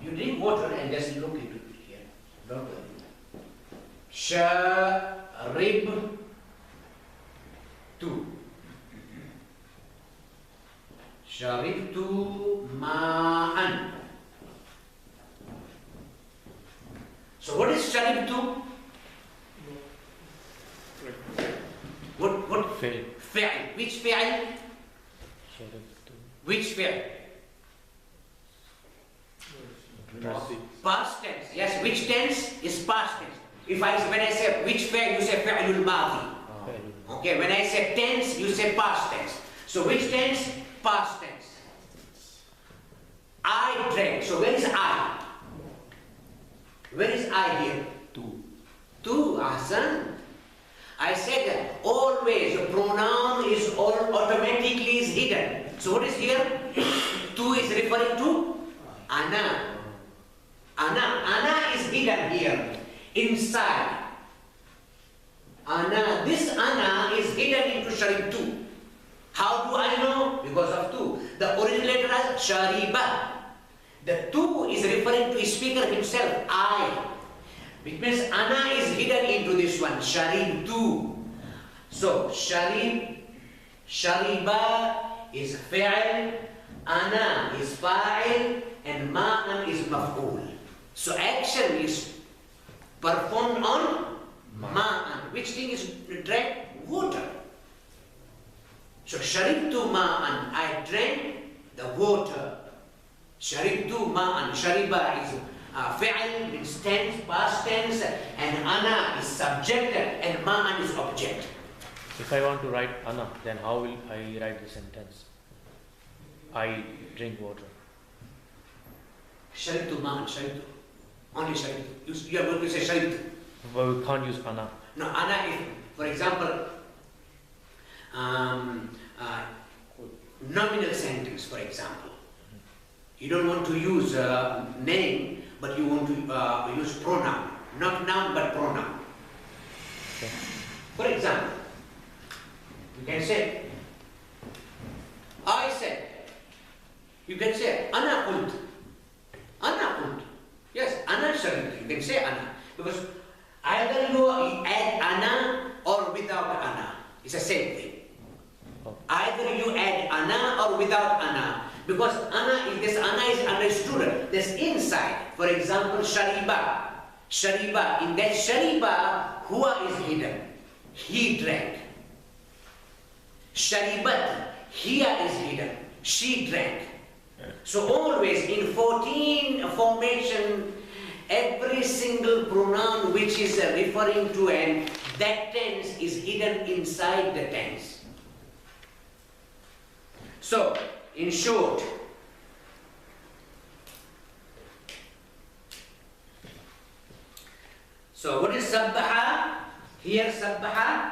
you drink water and just look into it here. Don't worry. Sharibtu. Sharibtu ma'an. So what is sharibtu? What? Fi'l. Fi'l. Which fi'l? Which fi'l? Past tense. Yes, which tense is past tense. When I say which fi'l, you say fi'lul madhi. Okay, when I say tense, you say past tense. So which tense? Past tense. I drank. So where is I? Where is I here? Tu, Ahsan. I said that always the pronoun is automatically is hidden. So what is here? Tu is referring to ana. Ana is hidden here, inside. Ana, this ana is hidden into sharibtu. How do I know? Because of tu. The originator is shariba. The tu is referring to speaker himself, I. Which means ana is hidden into this one, sharibtu. So shariba is fi'l, ana is fa'il, and ma'an is maf'ul. So action is performed on ma'an. Which thing is drank? Water. So sharibtu ma'an, I drank the water. Sharibtu ma'an, shariba is fi'al, means tense, past tense, and ana is subject, and ma'an is object. If I want to write ana, then how will I write the sentence? I drink water. Sharibtu ma'an, sharibtu. Only sharibtu. You are going to say sharibtu. But we can't use ana. No, ana is, for example, nominal sentence, for example. You don't want to use name, but you want to use pronoun. Not noun, but pronoun. Okay. For example, you can say, I said. You can say, ana qult. Ana qult. Yes, ana sharibtu. You can say ana. Because either you add ana or without ana. It's the same thing. Oh. Either you add ana or without ana. Because ana is understood. There's inside. For example, shariba. Shariba. In that shariba, huwa is hidden. He drank. Sharibat. Hiya is hidden. She drank. So always in 14 formation, every single pronoun which is referring to and that tense is hidden inside the tense. So, in short, so what is sabbaha? Here sabbaha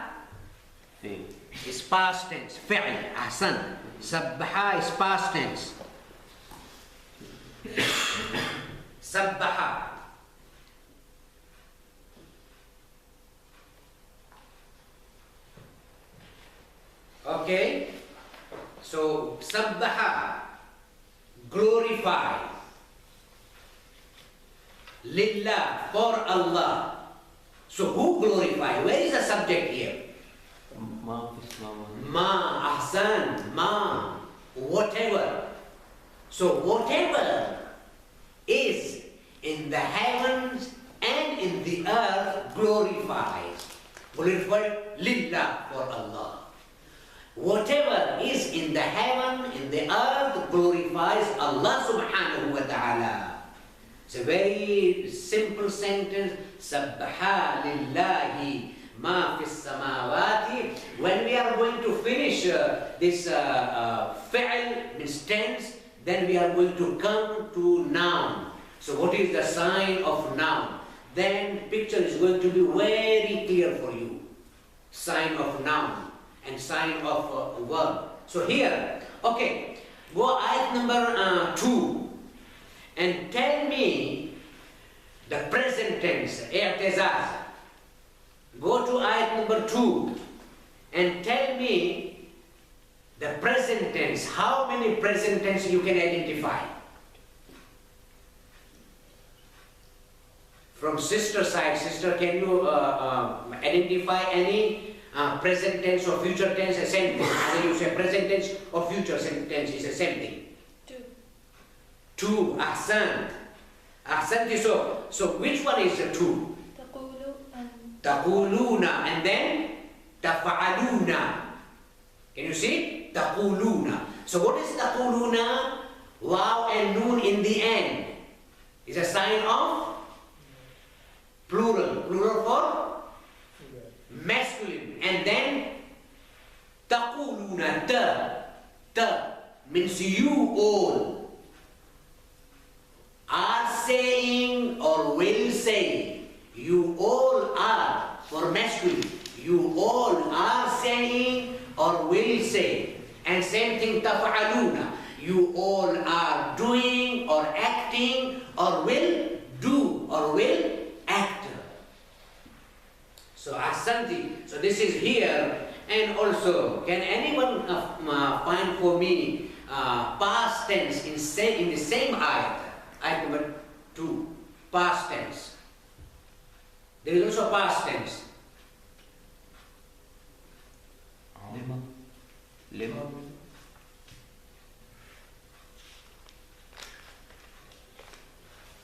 is past tense. Fi'l, ahsan. Sabbaha is past tense. Sabbaha. Okay? So, sabbaha, glorify. Lillah, for Allah. So, who glorify? Where is the subject here? Ma, ahsan, ma, whatever. So, whatever is in the heavens and in the earth glorifies. Glorify lillah, for Allah. Whatever is in the heaven, in the earth, glorifies Allah subhanahu wa ta'ala. It's a very simple sentence. Sabbaha lillahi ma fis samawati. When we are going to finish this fi'l, means tense, then we are going to come to noun. So what is the sign of noun? Then picture is going to be very clear for you. Sign of noun and sign of verb. So here, okay, go ayat number 2 and tell me the present tense, i'tizaz. Go to ayat number 2 and tell me the present tense. How many present tense you can identify? From sister side, sister, can you identify any present tense or future tense? The same thing. Either you say present tense or future tense is the same thing. Two. Ahsan. Ahsan is so which one is the two? Taquluna and then tafa'aluna. Can you see? Taquluna. So what is taquluna? Waw and noon in the end is a sign of plural. Plural for masculine. And then taquluna, ta means you all are saying or will say. You all are for masculine. You all are saying or will say. And same thing taf'aluna. You all are doing or acting or will do or will act. So ahsanti. So this is here. And also, can anyone find for me past tense in the same ayat? Ayat number 2. Past tense. There is also past tense.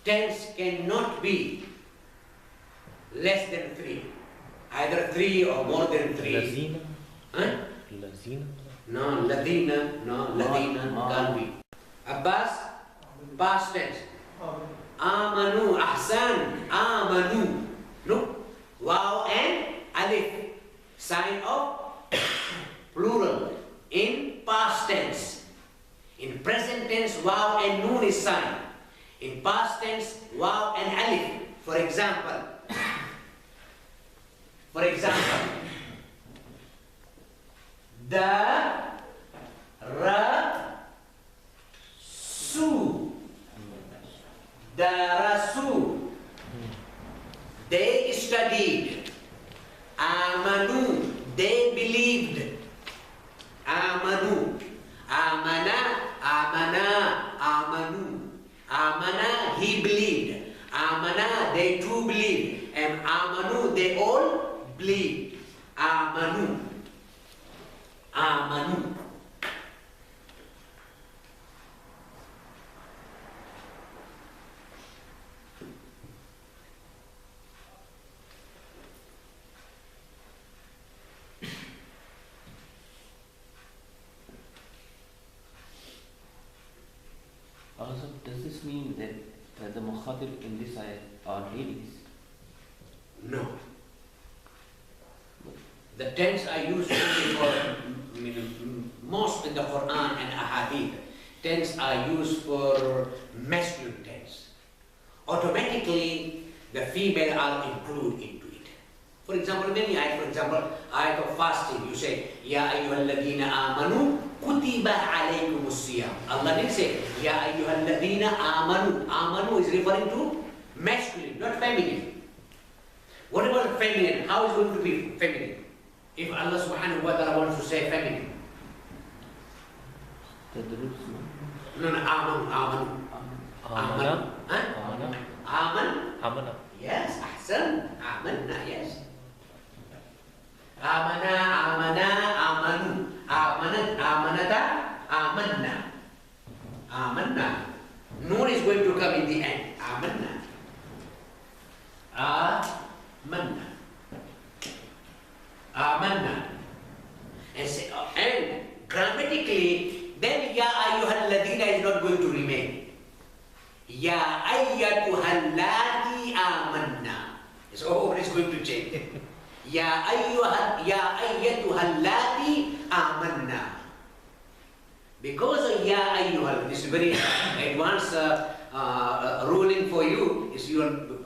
Tense cannot be less than 3. Either 3 or more than 3. Lazina. Huh? lazina. No, ladina, no, ladina, can't be. Abbas, past tense. Amanu, ahsan, amanu. No, wow and alif, sign of plural in past tense. In present tense, wow and noon is sign. In past tense, wow and alif. For example, darasu, they studied. Amanu, they believed. Amanu, amanu. Amana, he believed. Amana, they too believed. And amanu, they all believed. Amanu. Also, does this mean that the mukhatib in this ayat are ladies? No. The tense I use only for most in the Quran and Ahadith. Tense I use for masculine tense. Automatically, the female are included into it. For example, many ayat, ayat of fasting, you say, Ya ayyuhalladhina amanu, kutiba alaykumus siyam. Allah didn't say, Ya ayyuhalladhina amanu. Amanu is referring to masculine, not feminine. What about feminine? How is it going to be feminine? If Allah subhanahu wa ta'ala wants to say feminine. No, amanu. Amana. Aman. Yes, ahsan. Amanna, yes. Amanu. Amanata, amanna. Noon is going to come in the end. Amanna. And grammatically, then Ya ayyuhalladhina is not going to remain. Ya ayyatuhallati amanna. So it is going to change. Ya ayyatuhallati amanna. Because of Ya ayyuhal, this is very advanced ruling for you.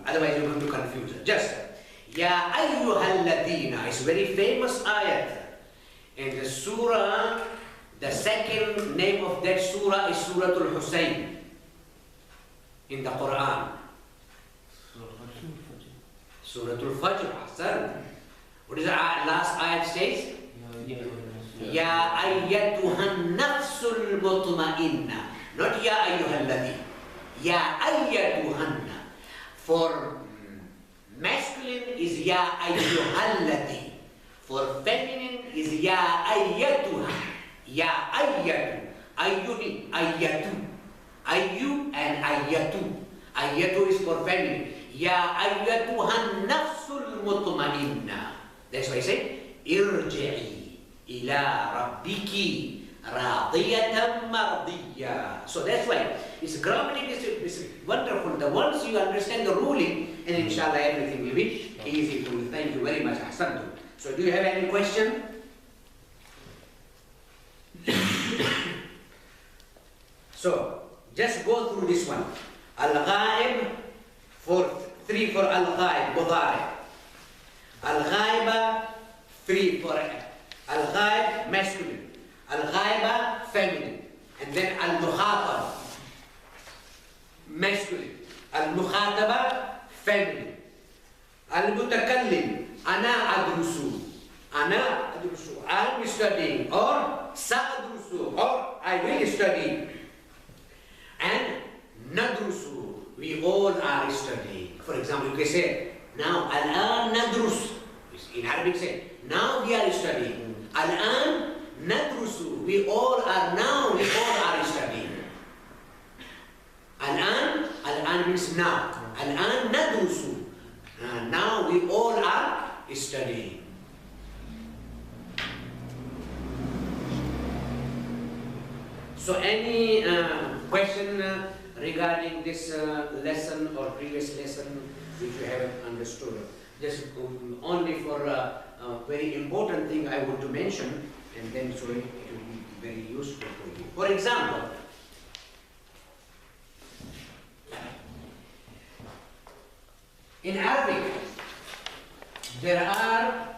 Otherwise you're going to confuse it. Just Ya ayyuhalladhina is very famous ayat. And the surah, the second name of that surah is Suratul Husayn in the Quran. Suratul Fajr, Hassan. What is the last ayat says? Ya ayyatuhan nafsul mutma'inna. Not Ya ayyuhalladhi. Ya ayyatuhanna. For masculine is Ya ayyuhalladhi. For feminine is Ya ayyatuha. Ya ayyatu. Ayyuni. Ayyatu. Ayyu and ayyatu. Ayyatu is for feminine. Ya ayyatuhan nafsul mutma'inna. That's why I say, Irji'i ila rabbiki radiyatan mardiyya. So that's why it's grammatic is wonderful. The once you understand the ruling, and inshallah everything will be easy for you. Thank you very much. Ahsantu. So do you have any question? So just go through this one. Al-ghaib for 3 for al-ghaib, mudari. Al-ghaiba 3 for al-ghaib masculine. Al-ghaiba feminine. And then al-mukhatab masculine. Al-mukhataba feminine. Al-mutakallim ana adrusu. Ana adrusu. I am studying, or sa'adrusu, or I will study. And nadrusu, we all are studying. For example, you can say, now al-an nadrus. In Arabic say, now we are studying. Al-an nadrusu, we all are studying. Al-an means now. Al-an nadrusu. Now we all are studying. So any question regarding this lesson or previous lesson which you haven't understood? Just only for a very important thing I want to mention, and then so it will be very useful for you. For example, in Arabic, there are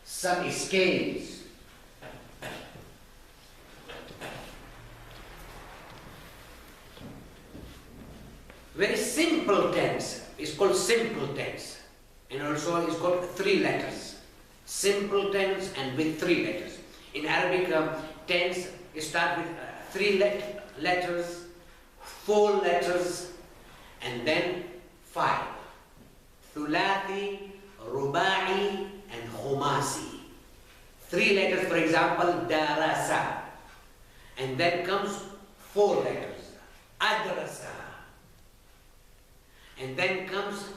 some scales. Very simple tense is called simple tense, and also is called 3 letters. Simple tense and with 3 letters. In Arabic, tense start with 3 letters, 4 letters, and then 5. Thulathi, Ruba'i, and Khumasi. 3 letters, for example, Darasa. And then comes 4 letters, Adrasa. And then comes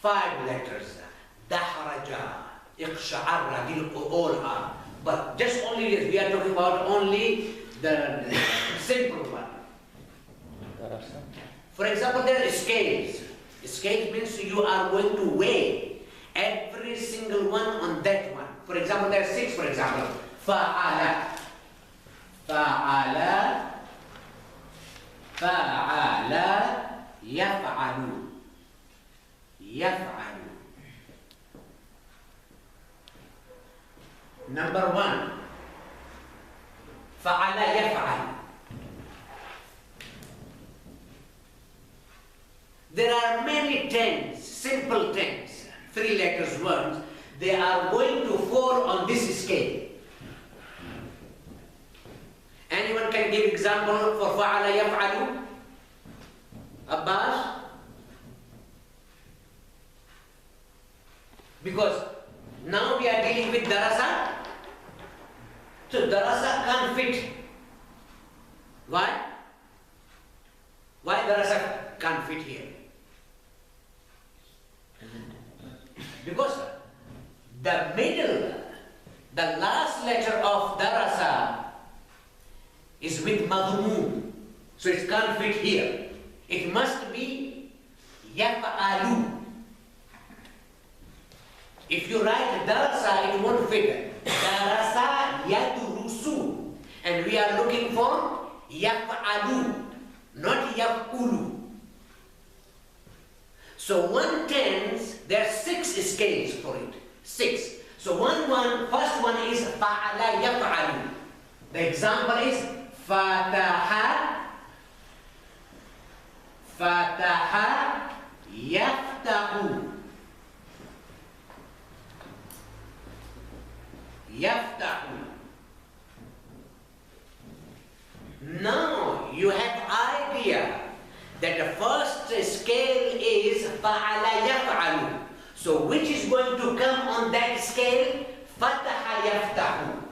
5 letters, Dahraja, Iqsha'arra, these all are. But just only this, we are talking about only the simple one. For example, there are scales. Scales means you are going to weigh every single one on that one. For example, there are 6, for example. Fa'ala, Fa'ala, Fa'ala, Yaf'alu, Yaf'alu. Number 1, Fa'ala Yaf'al. There are many tense, simple tense, 3 letters words. They are going to fall on this scale. Anyone can give example for Fa'ala Yaf'alu? Abbas? Because now we are dealing with Darasa. So Darasa can't fit. Why? Why Darasa can't fit here? Because the middle, the last letter of Darasa is with Madhumum. So it can't fit here. It must be Yaf'alu. If you write Darasa, it won't fit. Darasa Yadrusu. And we are looking for Yaf'alu, not Yaf'ulu. So one tense, there are 6 scales for it. 6. So first one is Fa'ala Yaf'alu. The example is Fataha, Fataha Yaftahu. Yaftahu. Now you have idea that the first scale is Fa'ala Yaf'alu. So which is going to come on that scale? Fataha Yaftahu.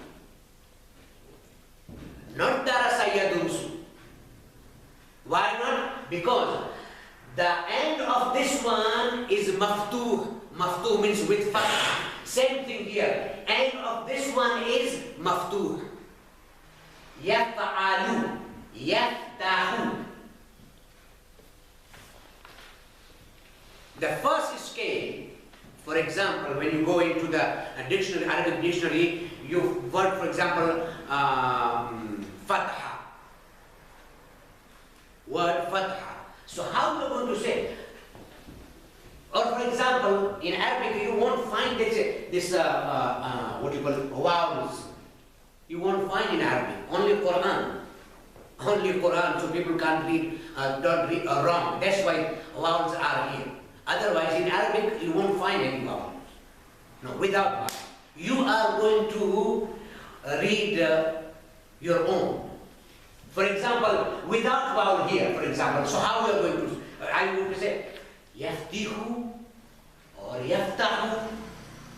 Not Darasa Yadrusu. Why not? Because the end of this one is Maftuh. Maftuh means with Fatah. Same thing here. End of this one is Maftuh. Yaf'alu. Yaftahu. The first scale, for example, when you go into the dictionary, Arabic dictionary, you word, for example, Fatha. Word Fatha. So how are you going to say? Or for example, in Arabic, you won't find this what you call vowels. You won't find in Arabic. Only Quran. Only Quran, so people can't read, don't read wrong. That's why vowels are here. Otherwise, in Arabic, you won't find any vowels. No, without vowels. You are going to read your own. For example, without vowel here, for example, so how we are going to, I would say, Yaftihu, or Yaftahu,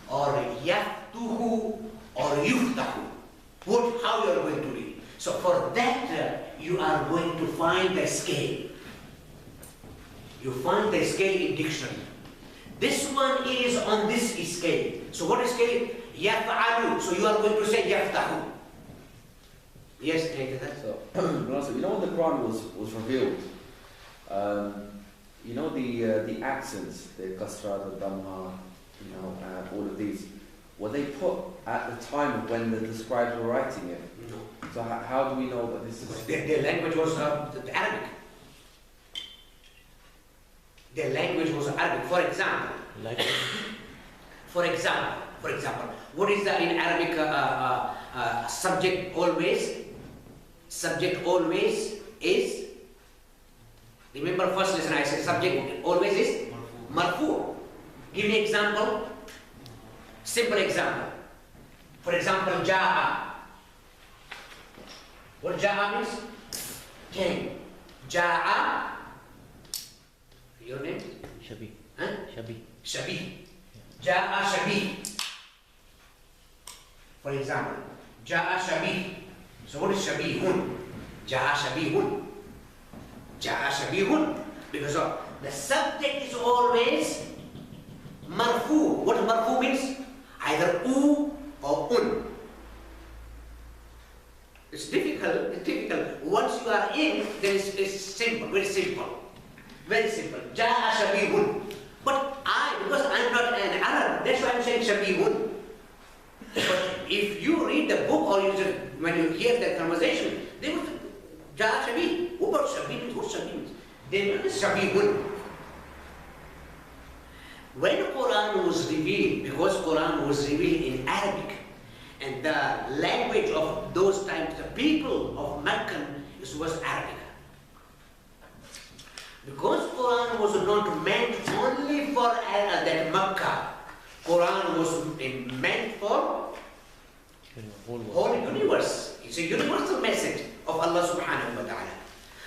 or Yaftuhu, or Yuftahu. How you are going to read. So for that, you are going to find the scale. You find the scale in dictionary. This one is on this scale. So what is scale? Yaf'alu. So you are going to say Yaftahu. Yes, Ekta. So, you know when the Quran was revealed, you know the accents, the kasra, the dhamma, you know, all of these, were they put at the time when the scribes were writing it? No. So how do we know that this Because is... their language was the Arabic. Their language was Arabic. For example, Like what is the in Arabic subject always? Subject always is. Remember first lesson I said subject always is marfu. Give me example. Simple example. For example, jaa. What jaa means? Came. Jaa. Your name? Shabi. Huh? Shabi. Shabi. Jaa Shabi. For example, Jaa Shabi. So what is Shabihun? Jaa Shabihun. Jaa Shabihun. Because of the subject is always marfu. What marfu means? Either u or un. It's difficult. It's difficult. Once you are in, then it's simple. Very simple. Very simple. Jaa Shabihun. But because I'm not an Arab, that's why I'm saying Shabihun. But if you read the book or you just, when you hear that conversation, they would Jaa Shabih. What about Shabih means? What Shabih means? They know it's Shabihun. When Quran was revealed, because Quran was revealed in Arabic, and the language of those times, the people of Mecca was Arabic. Because Quran was not meant only for that Makkah, Quran was meant for whole universe. It's a universal message of Allah subhanahu wa ta'ala.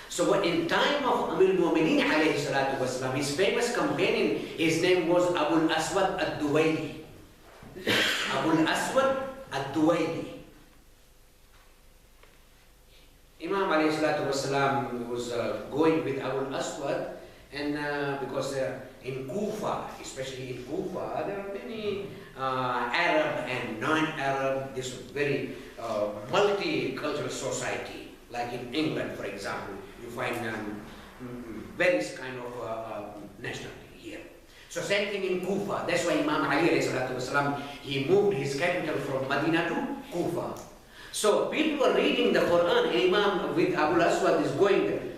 So in time of Amir al-Mu'mineen alayhi salatu wasalam, his famous companion, his name was Abu al-Aswad al-Duwayli. Abu al-Aswad al-Duwayli. Imam alayhi salatu wasalam was going with Abu al-Aswad, and because in Kufa, especially in Kufa, there are many Arab and non-Arab, this very multicultural society. Like in England, for example, you find various kind of nationality here. So same thing in Kufa. That's why Imam Ali alayhi salatu wasalam, he moved his capital from Medina to Kufa. So people were reading the Quran, and Imam with Abu Aswad is going there.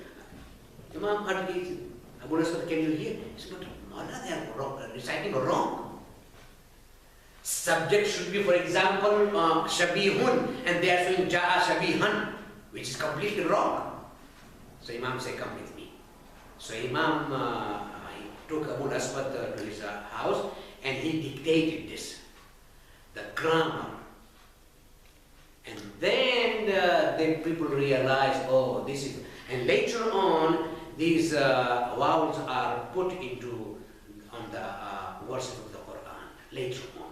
Imam, Abu Aswad, can you hear? He said, but Mawla, they are reciting wrong. Subject should be, for example, Shabihun, and they are saying Jaa Shabihan, which is completely wrong. So Imam said, come with me. So Imam he took Abu Aswad to his house, and he dictated this, the grammar. And then the people realized, oh, this is, and later on, these vowels are put on the verses of the Quran, later on.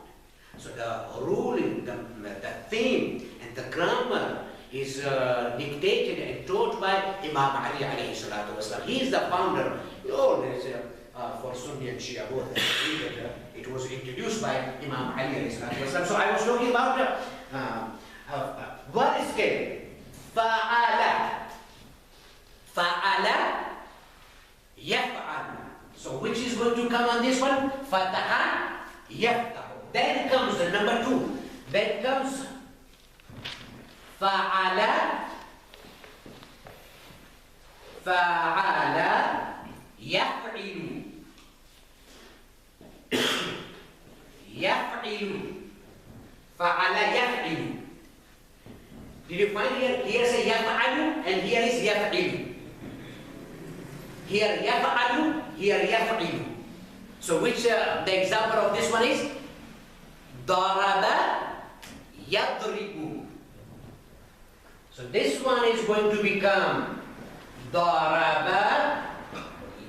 So the ruling, the theme, and the grammar is dictated and taught by Imam Ali alayhi salatu wasalam. He is the founder. There's for Sunni and Shia both. It was introduced by Imam Ali alayhi salatu wasalam. So I was talking about what is scale? Fa'ala. Fa'ala yaf'al. So which is going to come on this one? Fataha yaftahu. Then comes the number 2. Then comes fa'ala. Fa'ala yaf'ilu. Yaf'ilu. Fa'ala yaf'ilu. Did you find here? Here is yaf'alu and here is yaf'ilu. Here yaf'alu, here yaf'ilu. So which the example of this one is? Daraba yadribu. So this one is going to become Daraba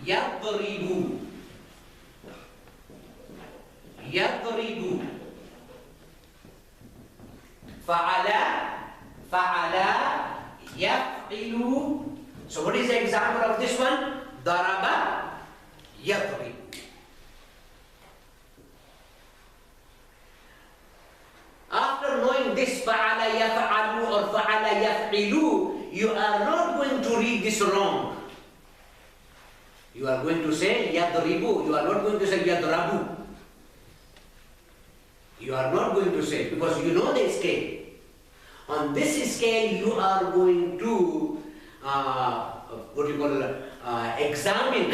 yadribu. Yadribu. Fa'ala. Fa'ala yaf'ilu. So what is the example of this one? Daraba yadribu. After knowing this fa'ala yaf'alu or fa'ala فَعَلَ يَفْعِلُ, you are not going to read this wrong. You are going to say يَضْرِبُ, you are not going to say يَضْرَبُ. You are not going to say, because you know the scale. On this scale, you are going to examine.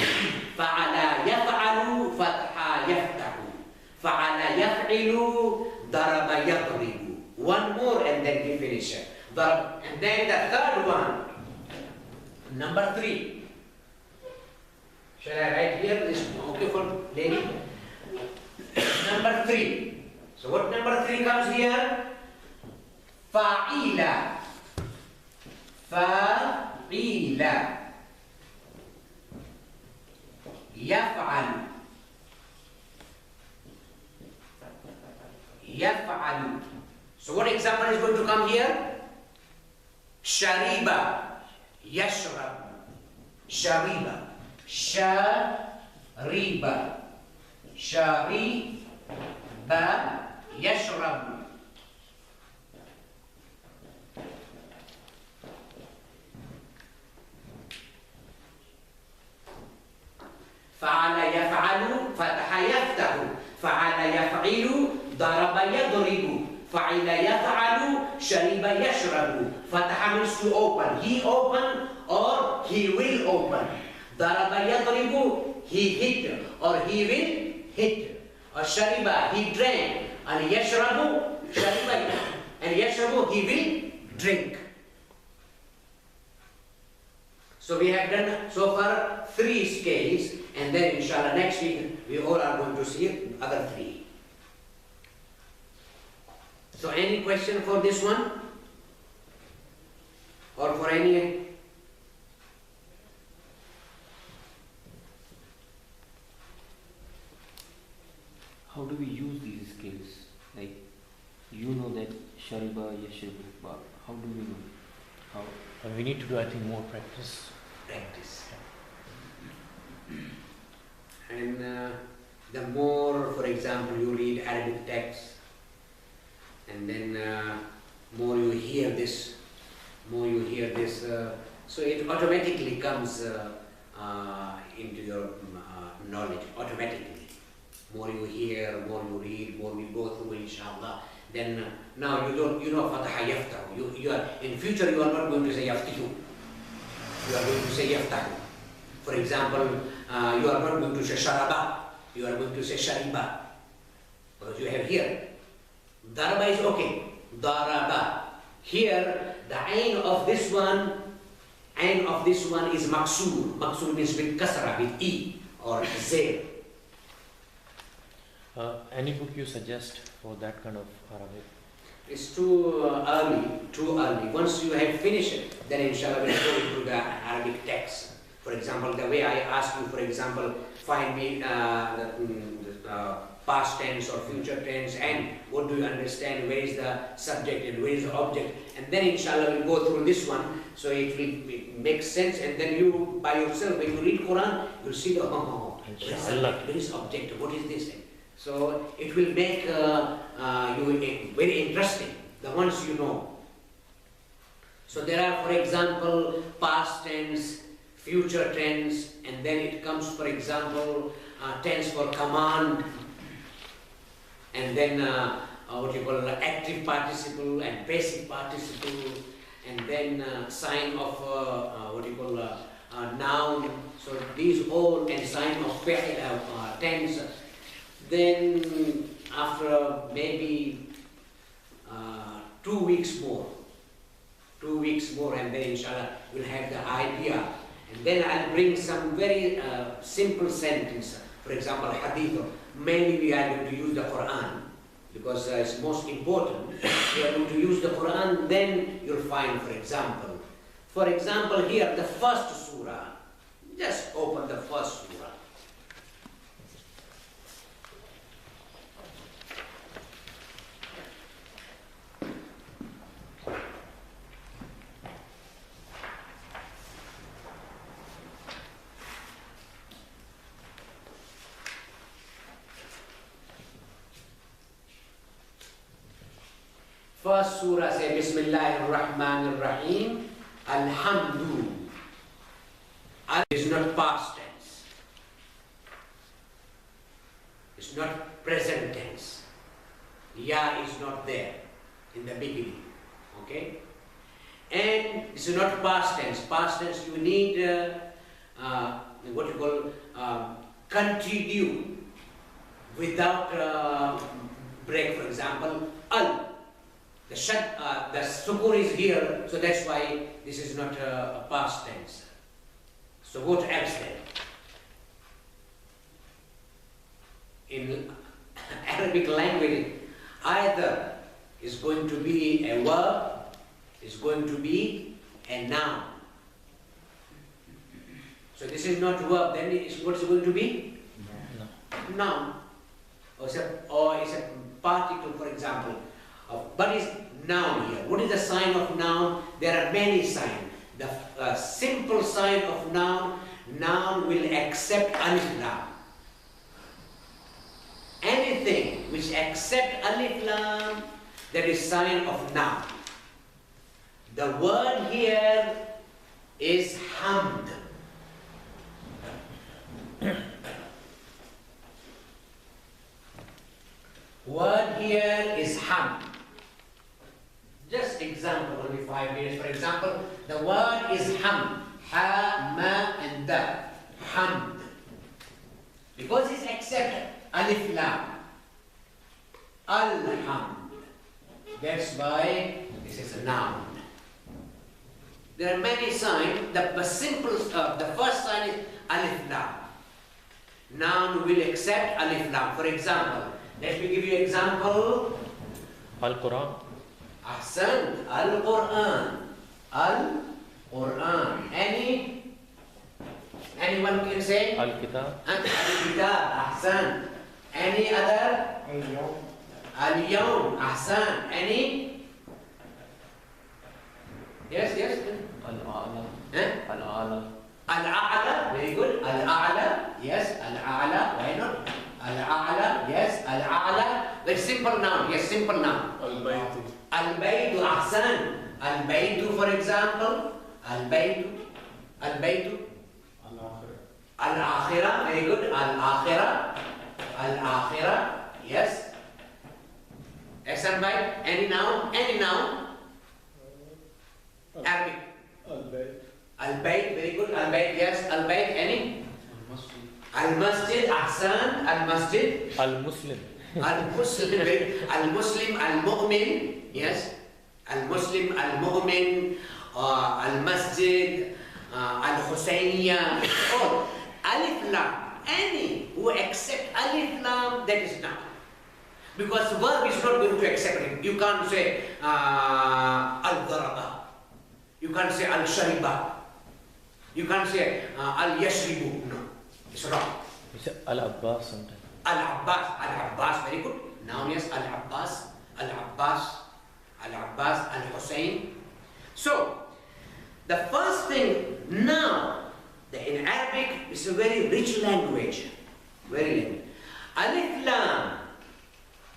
فَعَلَى يَفْعَلُ فَتْحَ يَفْتَحُ فَعَلَى يَفْعِلُ ضَرَبَ يَضْرِبُ. One more and then we finish. And then the third one, number 3. Shall I write here? This okay for lady? Number 3. So what number 3 comes here? Fa'ila. Fa'ila. Yaf'al. Yaf'al. So what example is going to come here? Shariba. Yashrab. Shariba. Shariba. Shariba. Yashrab. فعل يفعل فتح يفتح فعل يفعل ضرب يضرب فعل يفعل شرب يشرب. فتح means to open. He open or he will open. ضرب يضرب, he hit or he will hit. Or شرب, he drank. And يشرب, شرب, and يشرب, he will drink. So we have done so far 3 scales, and then inshallah next week we all are going to see other 3. So any question for this one? Or for any? How do we use these scales? Like, you know that Shariba, Yashribu, but how do we know? How? And we need to do, I think, more practice. Practice. And the more, for example, you read Arabic texts, and then more you hear this, so it automatically comes into your knowledge, automatically. More you hear, more you read, more we go through, inshallah. Then now you know Fataha Yaftahu. You are, in future you are not going to say Yaftihu. You are going to say Yaftahu. For example, you are not going to say Sharaba. You are going to say Shariba. Because you have here. Daraba is okay. Daraba. Here, the ain of this one is maksur. Maksur means with kasra, with e or z. Any book you suggest for that kind of Arabic? It's too early. Once you have finished it, then inshallah we'll go into the Arabic text. For example, the way I ask you, for example, find me the past tense or future tense, and what do you understand, where is the subject and where is the object, and then inshallah we'll go through this one, so it will make sense, and then you by yourself, when you read Quran, you'll see the where is object, what is this? So it will make you very interesting, the ones you know. So there are, for example, past tense, future tense, and then it comes, for example, tense for command, and then active participle and passive participle, and then sign of noun. So these all, and sign of tense. Then after maybe 2 weeks more, and then inshallah we'll have the idea. And then I'll bring some very simple sentence. For example, hadith. Mainly we are going to use the Quran because it's most important. We are going to use the Quran. Then you'll find, for example, here the first surah. Just open the first surah. First surah say Bismillahir Rahmanir Rahim. Alhamdu. Al is not past tense. It's not present tense. Ya is not there in the beginning. Okay? And it's not past tense. Past tense you need what you call continue without break. For example, al. The sukun is here, so that's why this is not a past tense. So what else then? In Arabic language, either is going to be a verb, is going to be a noun. So this is not verb, then what's it going to be? No. Noun. Or it's a particle, for example. But is noun here. What is the sign of noun? There are many signs. The simple sign of noun will accept alif lam. Anything which accept alif lam, that is sign of noun. The word here is hamd. Word here is hamd. Just example, only 5 minutes. For example, the word is hamd. Ha, ma, and da. Hamd. Because it's accepted. Alif lam. Alhamd. That's why this is a noun. There are many signs. The simple, the first sign is alif lam. Noun will accept alif lam. For example, let me give you an example. Al-Quran. Ahsan. Al-Quran. Al-Quran. Anyone can say? Al-Kitab. Al-Kitab. Ahsan. Any other? Al-Yawm. Ahsan. Any? Yes. Al-A'la. Eh? Al-A'la. Al-A'la. Very good. Al-A'la. Yes. Al-A'la. Why not? Al-A'la. Yes. Al-A'la. Very simple noun. Yes, simple noun. Al-Baytu. Al-Baytu. Ahsan. Al-Baytu, for example. Al-Baytu. Al-Baytu. Al-Akhirah. Al-Akhirah. Very good. Al-Akhirah. Al-Akhirah. Yes. Ahsan bhai. Any noun? Any noun? Arabic. Al-Bayt. Al-Bayt. Very good. Al-Bayt. Yes. Al-Bayt. Any? Al-Masjid. Ahsan. Al-Masjid. Al-Muslim. Al-Muslim. Al-Muslim. Al-Mu'min. Yes. Al-Muslim. Al-Mu'min. Al-Masjid. Al-Husayniyah. All. Alif Lam. Any who accept Alif Lam, that is noun. Because verb is not going to accept it. You can't say Al-Daraba. You can't say Al-Shariba. You can't say Al-Yashribu. No. It's wrong. You say Al-Abbas sometimes. Al-Abbas. Al-Abbas. Very good. Noun, yes. Al-Abbas. Al-Abbas. Al-Abbas. Al-Hussein. So, the first thing now, in Arabic, it's a very rich language. Very rich. Alif Lam.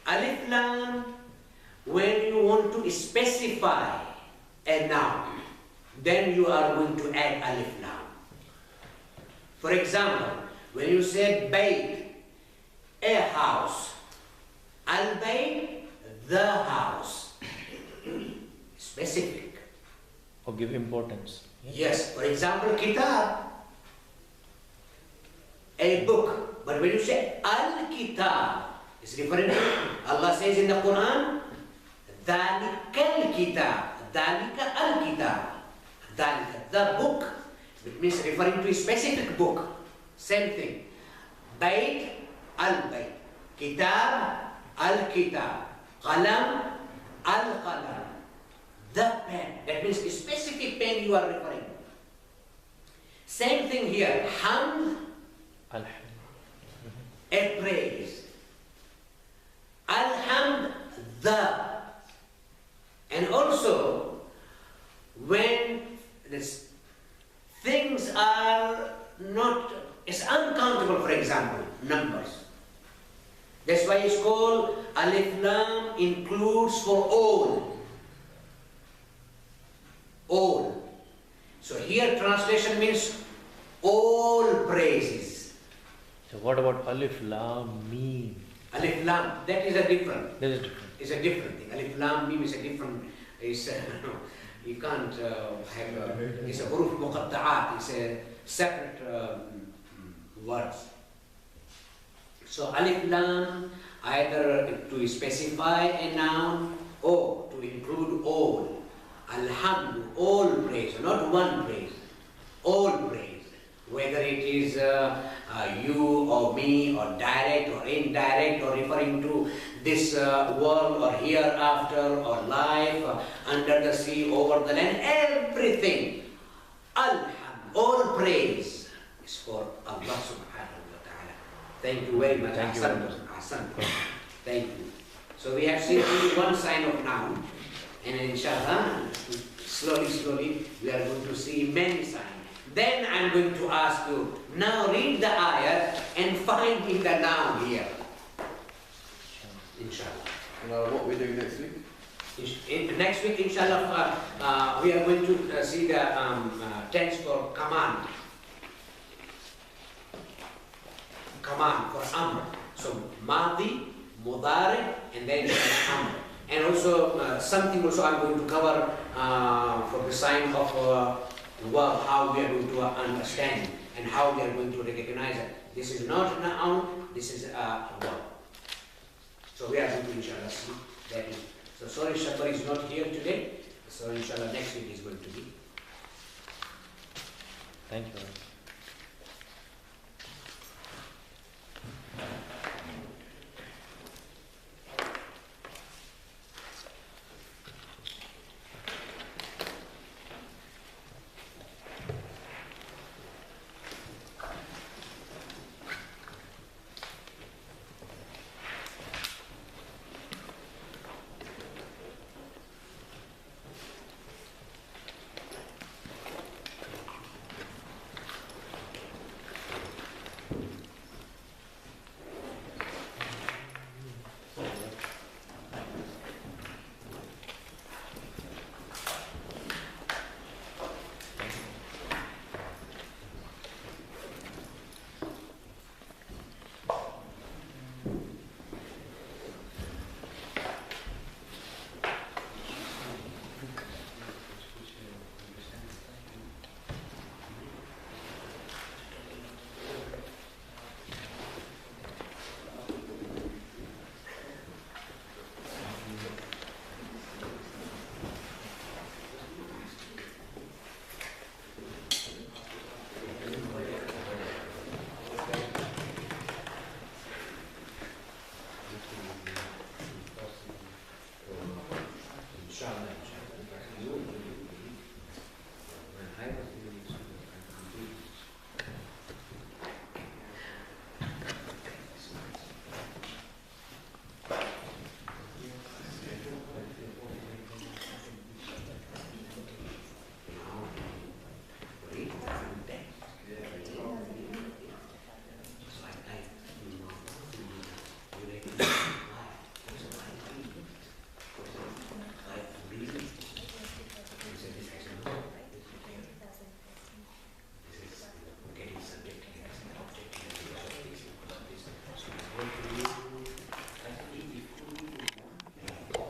Alif Lam, when you want to specify a noun, then you are going to add Alif Lam. For example, when you say Bayt, a house. Al-Bayt, the house. Specific. Or give importance. Yes, for example, Kitab, a book. But when you say Al-Kitab, it's referring to, Allah says in the Quran, ذَلِكَ الْكِتَابِ ذَلِكَ الْكِتَابِ ذَلِكَ, the book. It means referring to a specific book. Same thing. Bayt, al-bayt. Kitab, al-kitab. Qalam, al-qalam. The pen. That means a specific pen you are referring. Same thing here. Hamd, a praise. Alhamd, the. And also, when this things are not, it's uncountable, for example, numbers. That's why it's called Alif Lam includes for all. All. So here translation means all praises. So what about Alif Lam Mim? Alif Lam, that is a different. That is different. It's a different thing. Alif Lam Mim is a different. You can't have. It's a huruf muqatta'at. It's a separate words. So Alif Lam either to specify a noun or to include all. Alhamdu, all praise, not one praise, all praise. Whether it is you or me or direct or indirect or referring to this world or hereafter or life, under the sea, over the land, everything. Alhamd, all praise is for Allah subhanahu wa ta'ala. Thank you very much. Thank you very much. Ahsan. Thank you. So we have seen only one sign of noun, and inshallah, slowly we are going to see many signs. Then I'm going to ask you, now read the ayah and find me the noun here. Inshallah. What we do next week? Next week, inshallah, we are going to see the tense for command. Command for amr. So, madi, mudari, and then amr. And also, something also I'm going to cover for the sign of verb, how we are going to understand and how we are going to recognize it. This is not a noun, this is a verb. So we are going to inshallah see that. So sorry Shakar is not here today, so inshallah next week is going to be. Thank you. Inshallah.